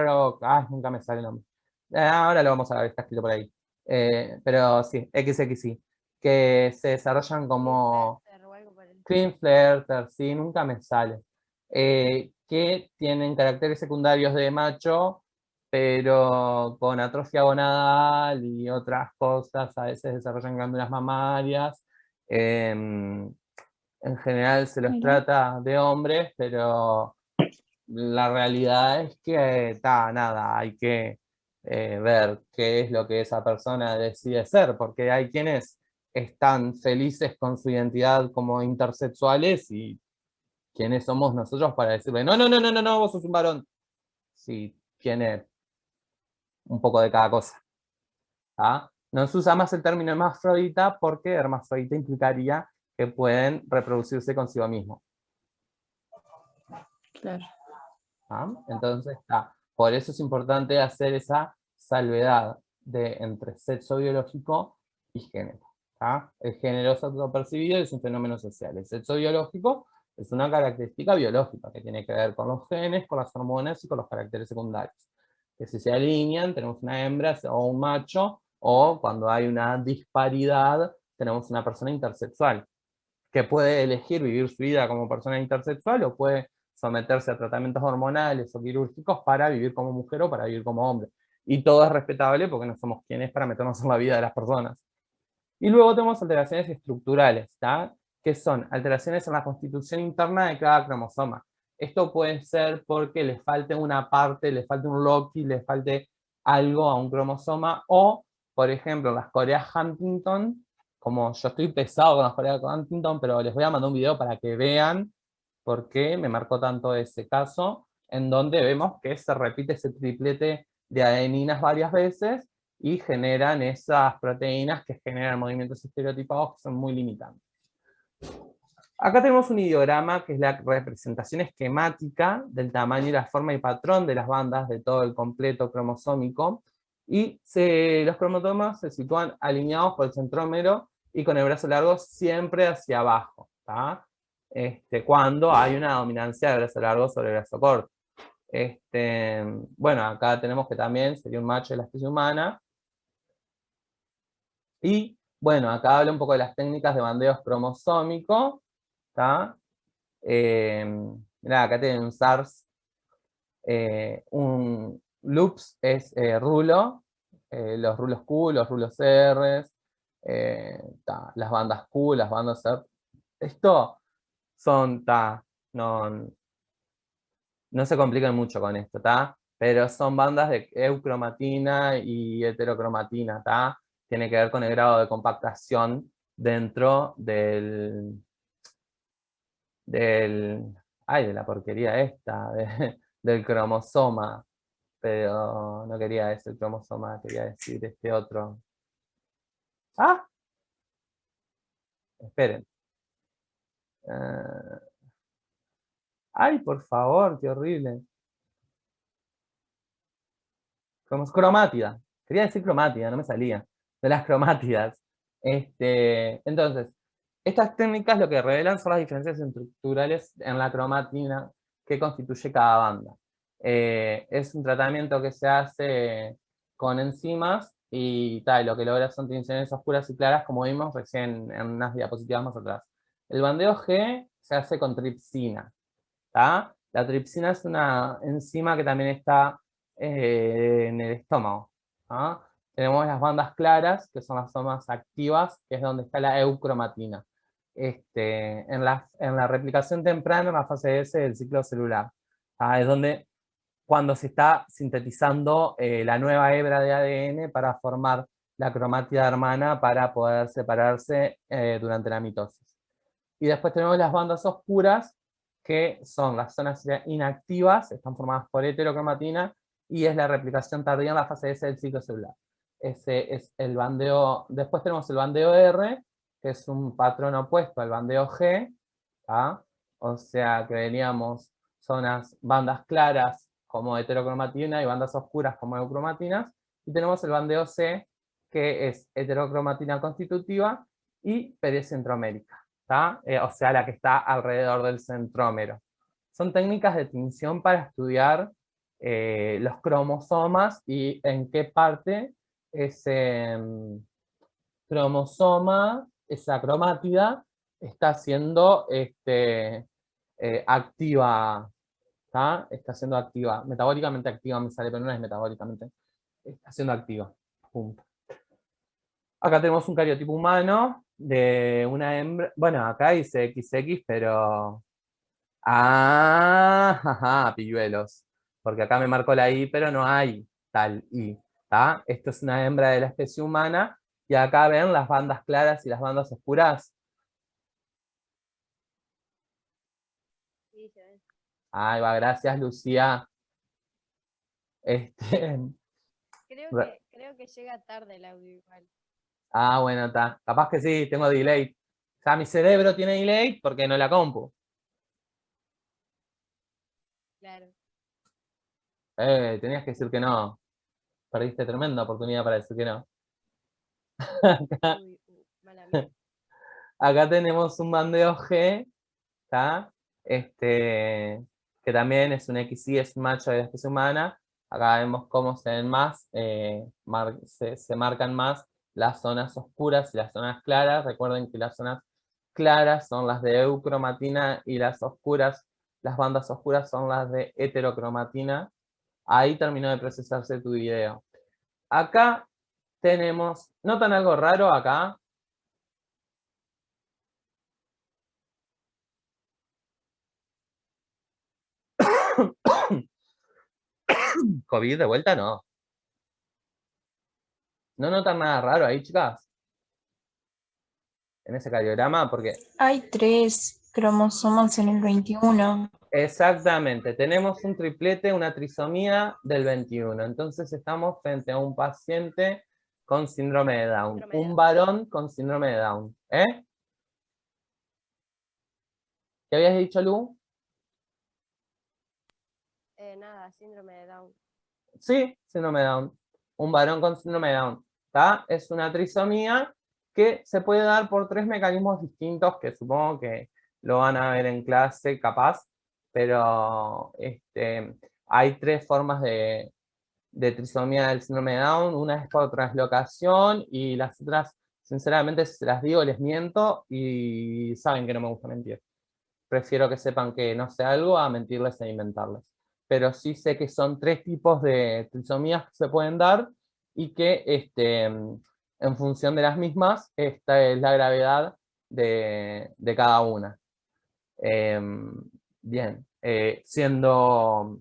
o nunca me sale el nombre. Ahora lo vamos a ver, está escrito por ahí. Pero sí, XXY, que se desarrollan como Influencer o algo por el- Klinefelter, sí, nunca me sale. Que tienen caracteres secundarios de macho, pero con atrofia gonadal y otras cosas, a veces desarrollan glándulas mamarias. En general se los Mira. trata de hombres, pero la realidad es que, nada, hay que ver qué es lo que esa persona decide ser, porque hay quienes están felices con su identidad como intersexuales y quienes somos nosotros para decirle, no, no, no, no, no, no, vos sos un varón. Sí, tiene un poco de cada cosa. ¿Ah? No se usa más el término hermafrodita porque hermafrodita implicaría que pueden reproducirse consigo mismos. Claro. ¿Ah? Entonces, por eso es importante hacer esa salvedad entre sexo biológico y género. ¿Ah? El género es autopercibido y es un fenómeno social. El sexo biológico es una característica biológica que tiene que ver con los genes, con las hormonas y con los caracteres secundarios. Que si se alinean, tenemos una hembra o un macho, o cuando hay una disparidad, tenemos una persona intersexual, que puede elegir vivir su vida como persona intersexual o puede someterse a tratamientos hormonales o quirúrgicos para vivir como mujer o para vivir como hombre. Y todo es respetable porque no somos quienes para meternos en la vida de las personas. Y luego tenemos alteraciones estructurales, que son alteraciones en la constitución interna de cada cromosoma. Esto puede ser porque le falte una parte, le falte un loci, le falte algo a un cromosoma, o, por ejemplo, las coreas Huntington, como yo estoy pesado con las coreas Huntington, pero les voy a mandar un video para que vean por qué me marcó tanto ese caso, en donde vemos que se repite ese triplete de adeninas varias veces, y generan esas proteínas que generan movimientos estereotipados que son muy limitantes. Acá tenemos un ideograma que es la representación esquemática del tamaño y la forma y patrón de las bandas de todo el completo cromosómico, y los cromosomas se sitúan alineados por el centrómero y con el brazo largo siempre hacia abajo, cuando hay una dominancia del brazo largo sobre el brazo corto. Bueno, acá tenemos que también sería un macho de la especie humana. Y bueno, acá habla un poco de las técnicas de bandeo cromosómico. Mirá, acá tienen un SARS, un loops es rulo, los rulos Q, los rulos R, las bandas Q, las bandas R. Esto son, no, no se complican mucho con esto, pero son bandas de eucromatina y heterocromatina, tiene que ver con el grado de compactación dentro de la porquería esta, del cromosoma, pero no quería decir el cromosoma, quería decir este otro. Esperen. Ay, por favor, qué horrible. Cromátida. Quería decir cromátida, no me salía. De las cromátidas. Entonces, estas técnicas lo que revelan son las diferencias estructurales en la cromatina que constituye cada banda. Es un tratamiento que se hace con enzimas y tal, lo que logra son tinciones oscuras y claras, como vimos recién en unas diapositivas más atrás. El bandeo G se hace con tripsina. ¿Tá? La tripsina es una enzima que también está en el estómago. ¿Ah? Tenemos las bandas claras, que son las zonas activas, que es donde está la eucromatina. En la replicación temprana, en la fase S del ciclo celular. Es donde, cuando se está sintetizando la nueva hebra de ADN para formar la cromátida hermana para poder separarse durante la mitosis. Y después tenemos las bandas oscuras, que son las zonas inactivas, están formadas por heterocromatina, y es la replicación tardía en la fase S del ciclo celular. Ese es el bandeo. Después tenemos el bandeo R, que es un patrón opuesto al bandeo G, ¿tá? O sea que veríamos zonas, bandas claras como heterocromatina y bandas oscuras como eucromatinas, y tenemos el bandeo C, que es heterocromatina constitutiva y pericentromérica. O sea, la que está alrededor del centrómero. Son técnicas de tinción para estudiar los cromosomas y en qué parte ese cromosoma, esa cromátida, está siendo activa. Está siendo activa. Metabólicamente activa me sale, pero no es metabólicamente. Está siendo activa. Punto. Acá tenemos un cariotipo humano de una hembra. Bueno, acá dice XX, pero... jaja, pilluelos. Porque acá me marcó la I, pero no hay tal I. Esto es una hembra de la especie humana. Y acá ven las bandas claras y las bandas oscuras. Sí, se ve. Ahí va, gracias, Lucía. Creo que llega tarde el audio igual. Bueno, está. Capaz que sí, tengo delay. O sea, mi cerebro tiene delay porque no la compu. Claro. Tenías que decir que no. Perdiste tremenda oportunidad para decir que no. Uy, mala mía. Acá tenemos un bandeo G, ¿tá? Que también es un XY, es un macho de la especie humana. Acá vemos cómo se ven más, se marcan más las zonas oscuras y las zonas claras. Recuerden que las zonas claras son las de eucromatina y las oscuras, las bandas oscuras son las de heterocromatina. Ahí terminó de procesarse tu video. Acá tenemos, ¿notan algo raro acá? ¿COVID de vuelta? No. ¿No notan nada raro ahí, chicas? En ese cardiograma, porque... Hay 3 cromosomas en el 21. Exactamente, tenemos un triplete, una trisomía del 21. Entonces estamos frente a un paciente con síndrome de Down. Un varón con síndrome de Down. ¿Qué habías dicho, Lu? Nada, síndrome de Down. Sí, síndrome de Down. Un varón con síndrome de Down. Es una trisomía que se puede dar por 3 mecanismos distintos, que supongo que lo van a ver en clase, capaz, pero hay 3 formas de trisomía del síndrome de Down. Una es por translocación y las otras, sinceramente, se las digo, les miento y saben que no me gusta mentir. Prefiero que sepan que no sé algo a mentirles e inventarles. Pero sí sé que son 3 tipos de trisomías que se pueden dar y que en función de las mismas, esta es la gravedad de cada una. Bien, siendo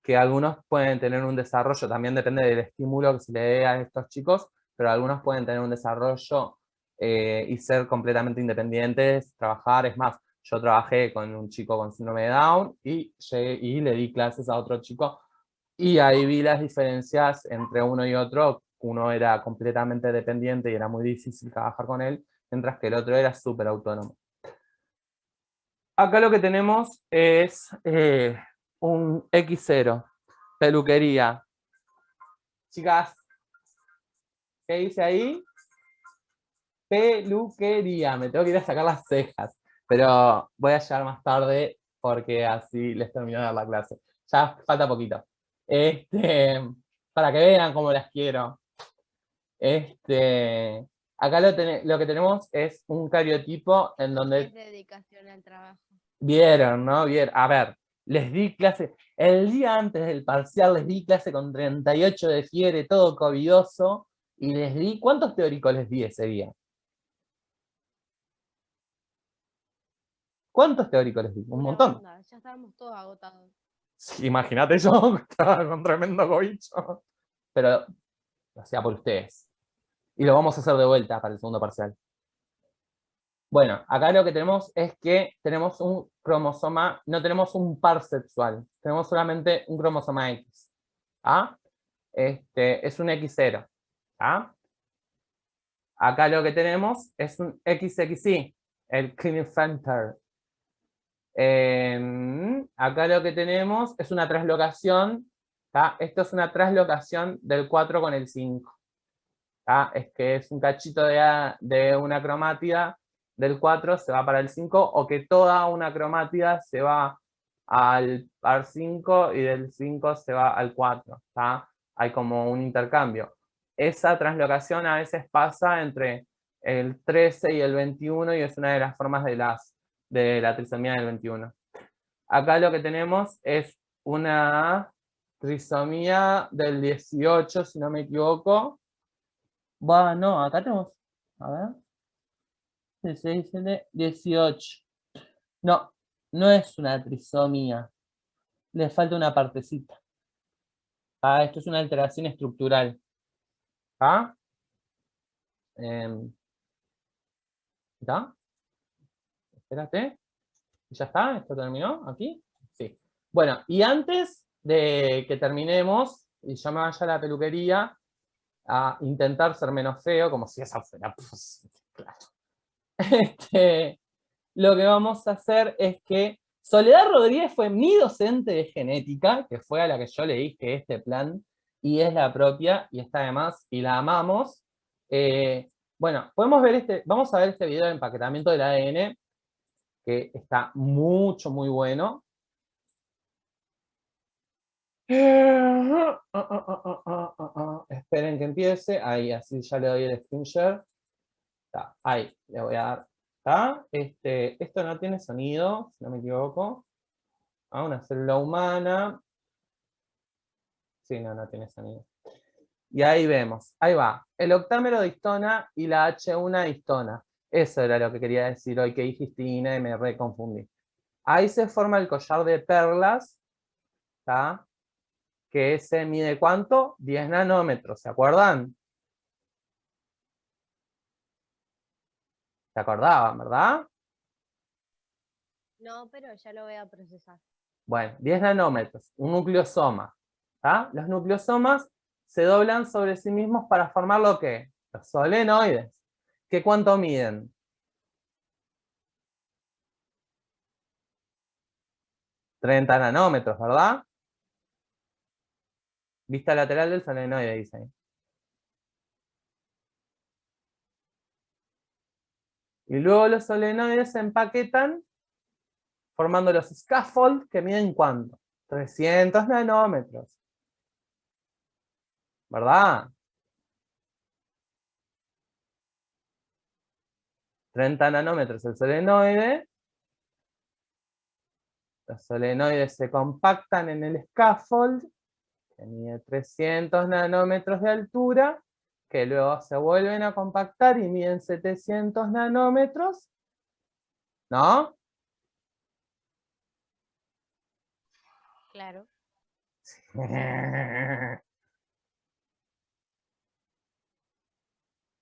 que algunos pueden tener un desarrollo, también depende del estímulo que se le dé a estos chicos, pero algunos pueden tener un desarrollo y ser completamente independientes, trabajar. Es más, yo trabajé con un chico con síndrome de Down y le di clases a otro chico y ahí vi las diferencias entre uno y otro. Uno era completamente dependiente y era muy difícil trabajar con él, mientras que el otro era súper autónomo. Acá lo que tenemos es un X0, peluquería. Chicas, ¿qué dice ahí? Peluquería. Me tengo que ir a sacar las cejas. Pero voy a llegar más tarde porque así les termino de dar la clase. Ya falta poquito. Para que vean cómo las quiero. Acá lo que tenemos es un cariotipo en donde... Es dedicación al trabajo. Vieron, ¿no? Vieron. A ver, les di clase, el día antes del parcial les di clase con 38 de fiebre, todo covidoso, y les di, ¿cuántos teóricos les di ese día? ¿Cuántos teóricos les di? Un Una montón. banda, ya estábamos todos agotados. Sí, imagínate yo, que estaba con tremendo cobicho. Pero lo hacía por ustedes. Y lo vamos a hacer de vuelta para el segundo parcial. Bueno, acá lo que tenemos es que tenemos un cromosoma, no tenemos un par sexual, tenemos solamente un cromosoma X. ¿Ah? Es un X0. ¿Ah? Acá lo que tenemos es un XXY, el Klinefelter. Acá lo que tenemos es una translocación. ¿Tá? Esto es una translocación del 4 con el 5. ¿Tá? Es que es un cachito de una cromátida del 4 se va para el 5, o que toda una cromátida se va al par 5 y del 5 se va al 4. ¿Tá? Hay como un intercambio. Esa translocación a veces pasa entre el 13 y el 21 y es una de las formas de la trisomía del 21. Acá lo que tenemos es una trisomía del 18, si no me equivoco. Bueno, acá tenemos, a ver, 16, 18. No, no es una trisomía. Le falta una partecita. Esto es una alteración estructural. ¿Está? Espérate. ¿Ya está? ¿Esto terminó aquí? Sí. Bueno, y antes de que terminemos, y yo me vaya a la peluquería a intentar ser menos feo, como si esa fuera... Pues, claro. Lo que vamos a hacer es que Soledad Rodríguez fue mi docente de genética, que fue a la que yo le dije este plan, y es la propia, y está de más, y la amamos. Bueno, vamos a ver este video de empaquetamiento del ADN, que está muy bueno. Esperen que empiece. Ahí, así ya le doy el screen share. Ahí, le voy a dar. ¿Está? Esto no tiene sonido, si no me equivoco. Una célula humana. Sí, no tiene sonido. Y ahí vemos. Ahí va. El octámero de histona y la H1 histona. Eso era lo que quería decir hoy que dijiste, Ina, y me reconfundí. Ahí se forma el collar de perlas. ¿Está? Que ese mide ¿cuánto? 10 nanómetros, ¿se acuerdan? ¿Se acordaban, verdad? No, pero ya lo voy a procesar. Bueno, 10 nanómetros, un nucleosoma. ¿Tá? Los nucleosomas se doblan sobre sí mismos para formar lo que? Los solenoides. ¿Qué cuánto miden? 30 nanómetros, ¿verdad? Vista lateral del solenoide, dice ahí. Y luego los solenoides se empaquetan formando los scaffold, que miden ¿cuánto? 300 nanómetros. ¿Verdad? 30 nanómetros el solenoide. Los solenoides se compactan en el scaffold, que mide 300 nanómetros de altura, que luego se vuelven a compactar y miden 700 nanómetros. ¿No? Claro.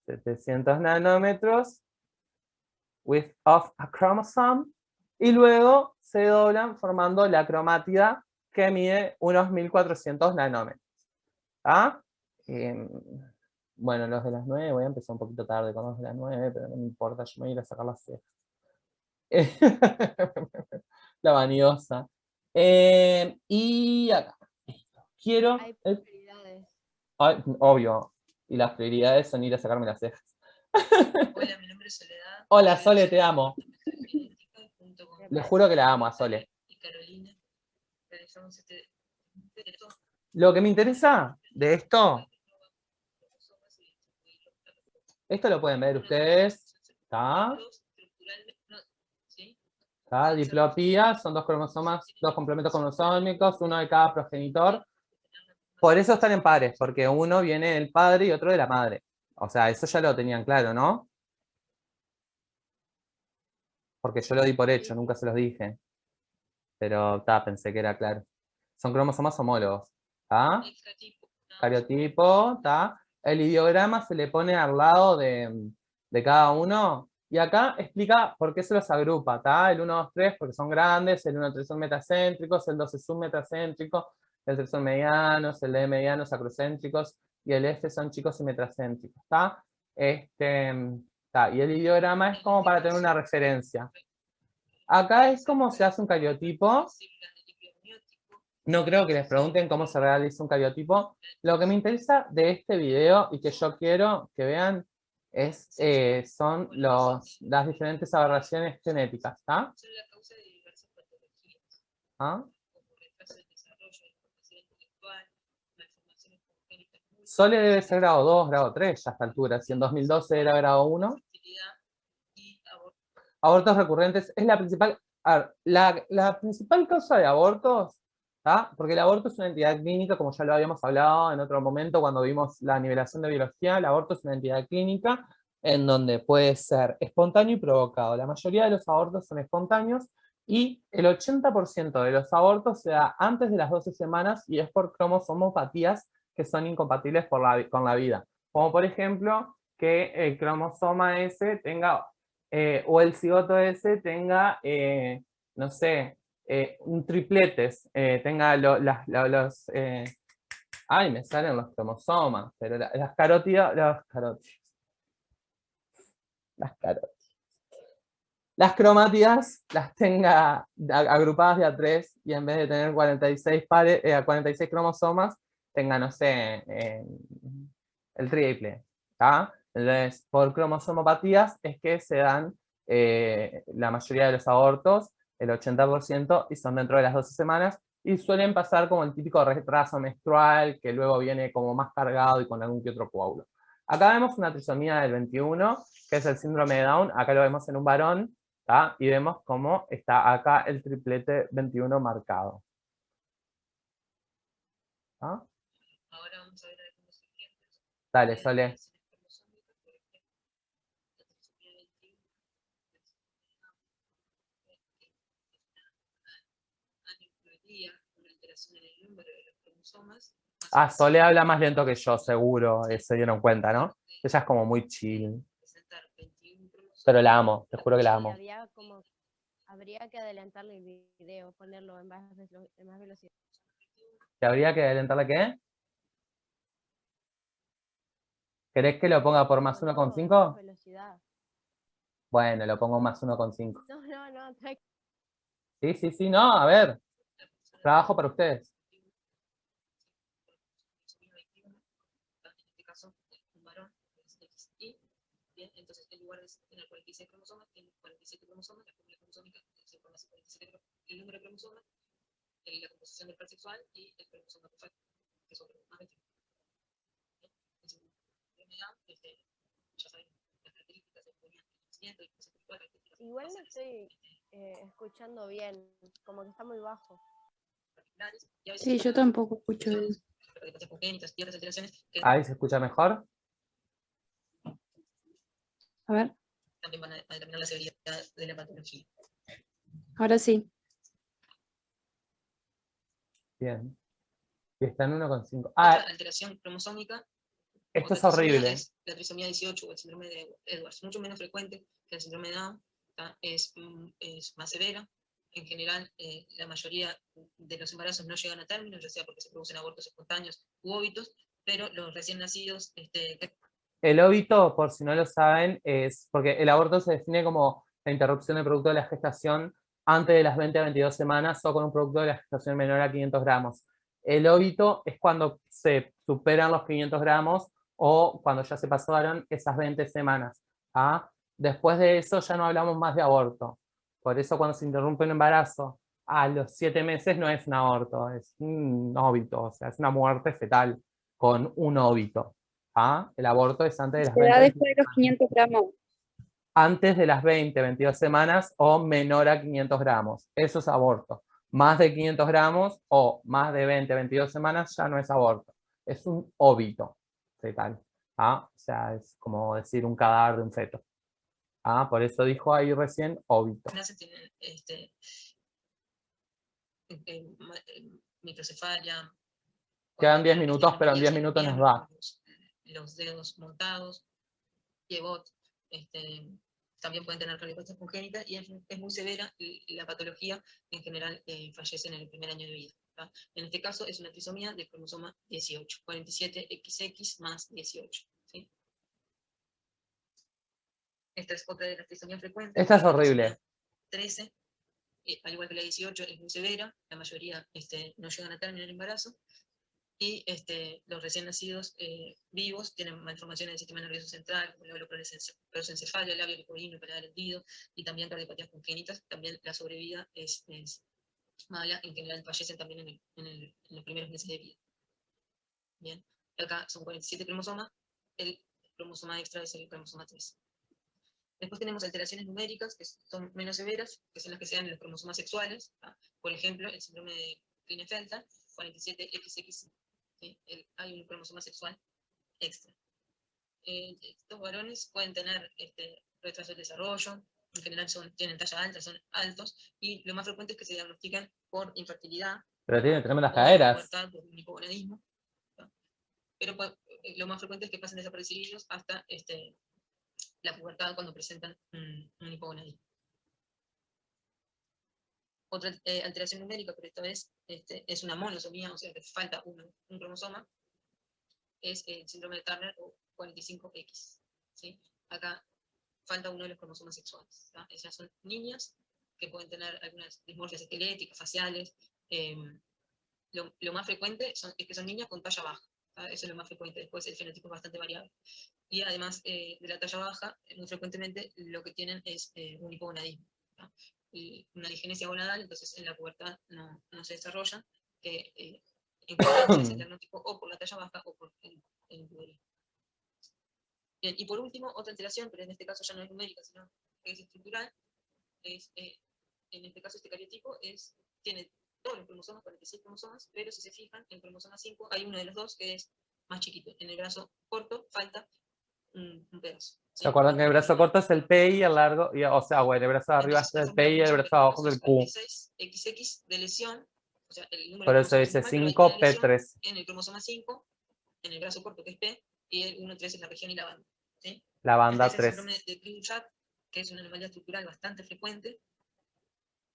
700 nanómetros width of a chromosome, y luego se doblan formando la cromátida, que mide unos 1400 nanómetros. ¿Ah? Bueno, los de las 9, voy a empezar un poquito tarde con los de las 9, pero no me importa, yo me voy a ir a sacar las cejas. La vanidosa. Y acá. Quiero... Hay prioridades. Ay, obvio. Y las prioridades son ir a sacarme las cejas. Hola, mi nombre es Soledad. Hola, Sole, te amo. Junto con Les juro que la amo a Sole. y Carolina, realizamos este reto. Lo que me interesa de esto lo pueden ver ustedes. ¿Está? ¿Está? Diplopía, son 2 cromosomas, 2 complementos cromosómicos, uno de cada progenitor. Por eso están en pares, porque uno viene del padre y otro de la madre. O sea, eso ya lo tenían claro, ¿no? Porque yo lo di por hecho, nunca se los dije. Pero pensé que era claro. Son cromosomas homólogos. ¿Está? Cariotipo, ¿está? El ideograma se le pone al lado de cada uno. Y acá explica por qué se los agrupa, ¿está? El 1, 2, 3 porque son grandes, el 1, 3 son metacéntricos, el 2 es submetacéntrico, el 3 son medianos, el D medianos acrocéntricos y el F son chicos y metacéntricos, ¿está? Y el ideograma es como para tener una referencia. Acá es como se hace un cariotipo. No creo que les pregunten cómo se realiza un cariotipo. Lo que me interesa de este video y que yo quiero que vean son las diferentes aberraciones genéticas. ¿Está? ¿Ah? Sole debe ser grado 2, grado 3 ya a esta altura. Si en 2012 era grado 1. Abortos recurrentes es la principal... A ver, la principal causa de abortos, ¿tá? Porque el aborto es una entidad clínica, como ya lo habíamos hablado en otro momento cuando vimos la nivelación de biología, el aborto es una entidad clínica en donde puede ser espontáneo y provocado. La mayoría de los abortos son espontáneos y el 80% de los abortos se da antes de las 12 semanas y es por cromosomopatías que son incompatibles con la vida. Como por ejemplo, que el cromosoma S tenga, o el cigoto S tenga, no sé, un tripletes, tenga los... ay, me salen los cromosomas, pero las carótidas, las cromátidas las tenga agrupadas de a 3 y en vez de tener 46 pares, 46 cromosomas, tenga, no sé, el triple. ¿Tá? Entonces, por cromosomopatías es que se dan la mayoría de los abortos, el 80%, y son dentro de las 12 semanas, y suelen pasar como el típico retraso menstrual, que luego viene como más cargado y con algún que otro coágulo. Acá vemos una trisomía del 21, que es el síndrome de Down, acá lo vemos en un varón, ¿tá? Y vemos cómo está acá el triplete 21 marcado. ¿Tá? Ahora vamos a ver algunos ejemplos. Dale, Sole. Ah, Sole habla más lento que yo, seguro, se dieron cuenta, ¿no? Ella es como muy chill. Pero la amo, te juro que la amo. Habría que adelantarle el video, ponerlo en más velocidad. ¿Te habría que adelantarle qué? ¿Querés que lo ponga por más 1,5? Bueno, lo pongo más 1,5. No, Sí, no, a ver. Trabajo para ustedes. Bien, entonces en lugar de tener 46 cromosomas, tiene 47 cromosomas, la fórmula cromosómica se forma así: 47, el número de cromosomas, la composición del par sexual y el cromosoma total, que son más 21. Ya saben las características del nacimiento y características. Igual no estoy escuchando bien, como que está muy bajo. Sí, yo tampoco escucho bien. Ahí se escucha mejor. A ver, También van a determinar la severidad de la patología. ahora sí. Bien. Y está en 1,5. Otra alteración cromosómica. Esto es horrible. Es la trisomía 18 o el síndrome de Edwards. Mucho menos frecuente que el síndrome de Down. Es más severa. En general, la mayoría de los embarazos no llegan a término, ya sea porque se producen abortos espontáneos u óbitos, pero los recién nacidos... El óbito, por si no lo saben, es porque el aborto se define como la interrupción del producto de la gestación antes de las 20 a 22 semanas o con un producto de la gestación menor a 500 gramos. El óbito es cuando se superan los 500 gramos o cuando ya se pasaron esas 20 semanas. ¿Ah? Después de eso ya no hablamos más de aborto. Por eso cuando se interrumpe un embarazo a los 7 meses no es un aborto, es un óbito, o sea, es una muerte fetal con un óbito. ¿Ah? El aborto es antes de las Se da 20, después de los 500 gramos. antes de las 20, 22 semanas o menor a 500 gramos. Eso es aborto. Más de 500 gramos o más de 20, 22 semanas ya no es aborto. Es un óbito fetal. ¿Ah? O sea, es como decir un cadáver de un feto. ¿Ah? Por eso dijo ahí recién óbito. Nacen tienen microcefalia. Quedan 10 minutos, pero en 10 minutos nos da. Los dedos montados, piebot, también pueden tener colitis congénita y es muy severa y la patología en general fallecen en el primer año de vida. ¿Tá? En este caso es una trisomía del cromosoma 18, 47XX más 18. ¿Sí? Esta es otra de las trisomías frecuentes. Esta es horrible. 13, al igual que la 18, es muy severa, la mayoría no llegan a término el embarazo. Y los recién nacidos vivos tienen malformaciones del sistema nervioso central, como el prosencefalia, el labio lipoíno, el paladar hendido, y también cardiopatías congénitas. También la sobrevida es mala, en general fallecen también en los primeros meses de vida. Bien, acá son 47 cromosomas, el cromosoma extra es el cromosoma 3. Después tenemos alteraciones numéricas, que son menos severas, que son las que se dan en los cromosomas sexuales. ¿Tá? Por ejemplo, el síndrome de Klinefelter, 47XX. ¿Sí? Hay un cromosoma sexual extra. Estos varones pueden tener retraso del desarrollo, en general tienen talla alta, son altos, y lo más frecuente es que se diagnostican por infertilidad. Pero tienen tremendas o caderas. pubertad, por un hipogonadismo. Pero lo más frecuente es que pasen desapercibidos hasta la pubertad cuando presentan un hipogonadismo. Otra alteración numérica, pero esta vez es una monosomía, o sea que falta un cromosoma, es el síndrome de Turner o 45X. ¿Sí? Acá falta uno de los cromosomas sexuales. ¿Tá? Esas son niñas que pueden tener algunas dismorfias esqueléticas, faciales. Lo más frecuente es que son niñas con talla baja. ¿Tá? Eso es lo más frecuente. Después el fenotipo es bastante variable. Y además de la talla baja, muy frecuentemente lo que tienen es un hipogonadismo. ¿Tá? Y una digenesia gonadal, entonces en la pubertad no se desarrolla, que en general se hace el diagnóstico o por la talla baja o por el puberismo. Bien, y por último, otra alteración, pero en este caso ya no es numérica, sino que es estructural, es, en este caso este cariotipo tiene todos los cromosomas, 46 cromosomas, pero si se fijan, en el cromosoma 5 hay uno de los dos que es más chiquito. En el brazo corto falta un pedazo. ¿Sí? ¿Se acuerdan que el brazo corto es el P y el largo? O sea, bueno, el brazo de arriba es el P y el brazo de abajo es el Q. 46XX de lesión, o sea, el número Por de eso dice cromosomas es normal, pero hay una 5P3. lesión en el cromosoma 5, en el brazo corto que es P, y el 1,3 es la región y la banda. ¿Sí? La banda Este es el 3. síndrome de Creutzfeldt, que es una anomalía estructural bastante frecuente.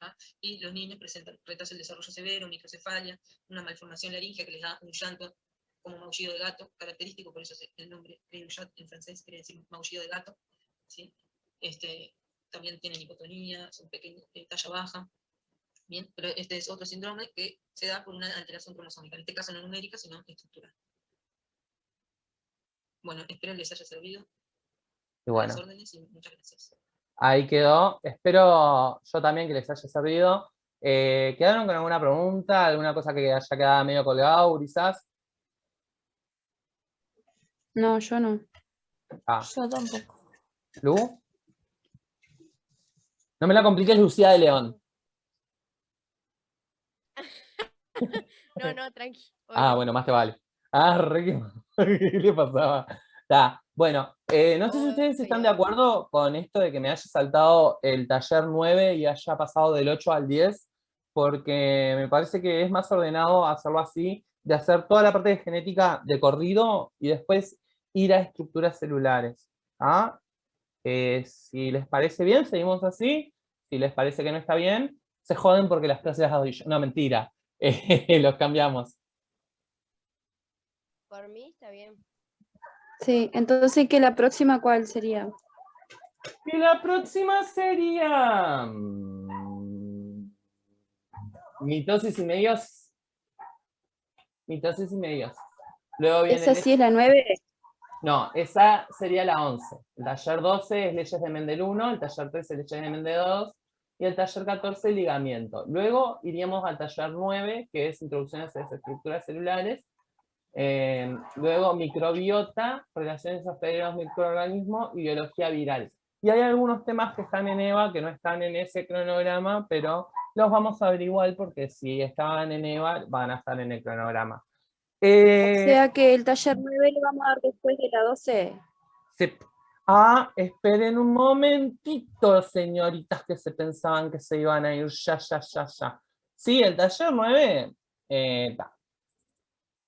¿Ah? Y los niños presentan retraso del desarrollo severo, microcefalia, una malformación laríngea que les da un llanto como maullido de gato, característico, por eso el nombre Creutzfeldt en francés quiere decir maullido de gato. ¿Sí? También tienen hipotonía, son pequeños, talla baja. Bien, pero este es otro síndrome que se da por una alteración cromosómica, en este caso no numérica, sino estructural. Bueno, espero les haya servido. Y bueno, Las órdenes y muchas gracias. ahí quedó. Espero yo también que les haya servido. ¿Quedaron con alguna pregunta? ¿Alguna cosa que haya quedado medio colgado, quizás? No, yo no. Yo tampoco. ¿Lu? No me la compliques, Lucía de León. No, tranqui. Ah, bueno, más te vale. Ah, ¿qué le pasaba? Bueno, no sé si ustedes están de acuerdo con esto de que me haya saltado el taller 9 y haya pasado del 8 al 10, porque me parece que es más ordenado hacerlo así, de hacer toda la parte de genética de corrido y después ir a estructuras celulares. ¿Ah? Si les parece bien, seguimos así. Si les parece que no está bien, se joden porque las clases las doy yo. No, mentira. Los cambiamos. Por mí está bien. Sí, entonces, ¿que la próxima cuál sería? Y la próxima sería mitosis y meiosis. mitosis y meiosis. Luego viene ¿Esa sí es la 9? no, esa sería la 11. El taller 12 es leyes de Mendel 1, el taller 13 leyes de Mendel 2 y el taller 14 ligamiento. Luego iríamos al taller 9, que es introducción a las estructuras celulares. Luego microbiota, relaciones entre los microorganismos y biología viral. Y hay algunos temas que están en EVA que no están en ese cronograma, pero los vamos a ver igual porque si estaban en EVA van a estar en el cronograma. O sea que el taller 9 lo vamos a dar después de la 12. Esperen un momentito, señoritas que se pensaban que se iban a ir ya. Sí, el taller 9,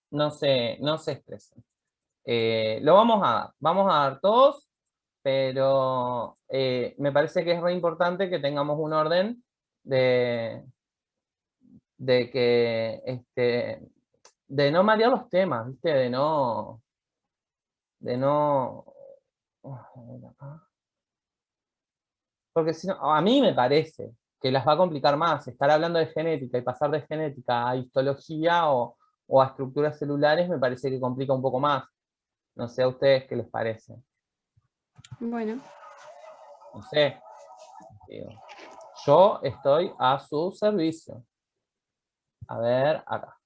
no se estresen. Lo vamos a dar todos, pero me parece que es re importante que tengamos un orden de que, de no marear los temas, ¿viste? De no... Porque si no, a mí me parece que las va a complicar más. Estar hablando de genética y pasar de genética a histología o a estructuras celulares me parece que complica un poco más. No sé a ustedes qué les parece. Bueno. No sé. Digo, yo estoy a su servicio. A ver, acá.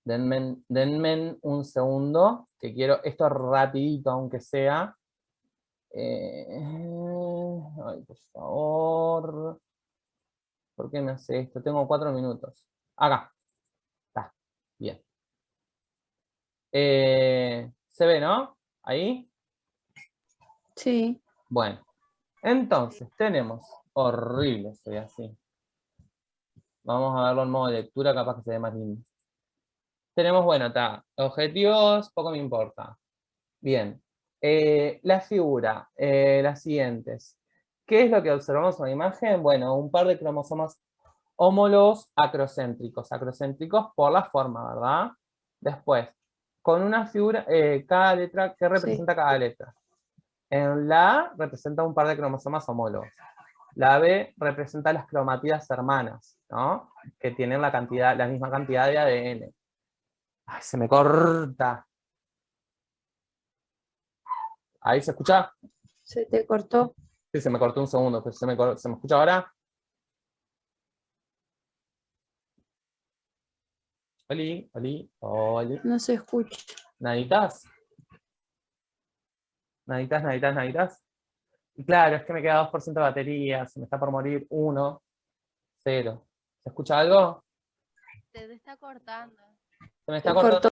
Denme un segundo, que quiero esto rapidito, aunque sea. Ay, por favor. ¿Por qué me hace esto? Tengo 4 minutos. Acá. Está. Bien. ¿Se ve, no? Ahí. Sí. Bueno. Entonces, tenemos... Horrible, soy así. Vamos a verlo en modo de lectura, capaz que se ve más lindo. Tenemos, bueno, está. Objetivos, poco me importa. Bien. La figura, las siguientes. ¿Qué es lo que observamos en la imagen? Bueno, un par de cromosomas homólogos acrocéntricos. Acrocéntricos por la forma, ¿verdad? Después, con una figura, cada letra, ¿qué representa cada letra? En la A representa un par de cromosomas homólogos. La B representa las cromatidas hermanas, ¿no? Que tienen la misma cantidad de ADN. Ay, se me corta. ¿Ahí se escucha? Se te cortó. Sí, se me cortó un segundo, pero ¿se me escucha ahora? Oli. No se escucha. ¿Naditas? ¿Naditas? Y claro, es que me queda 2% de batería, se me está por morir 1, 0. ¿Se escucha algo? Se te está cortando. Se me está Se cortando. cortó.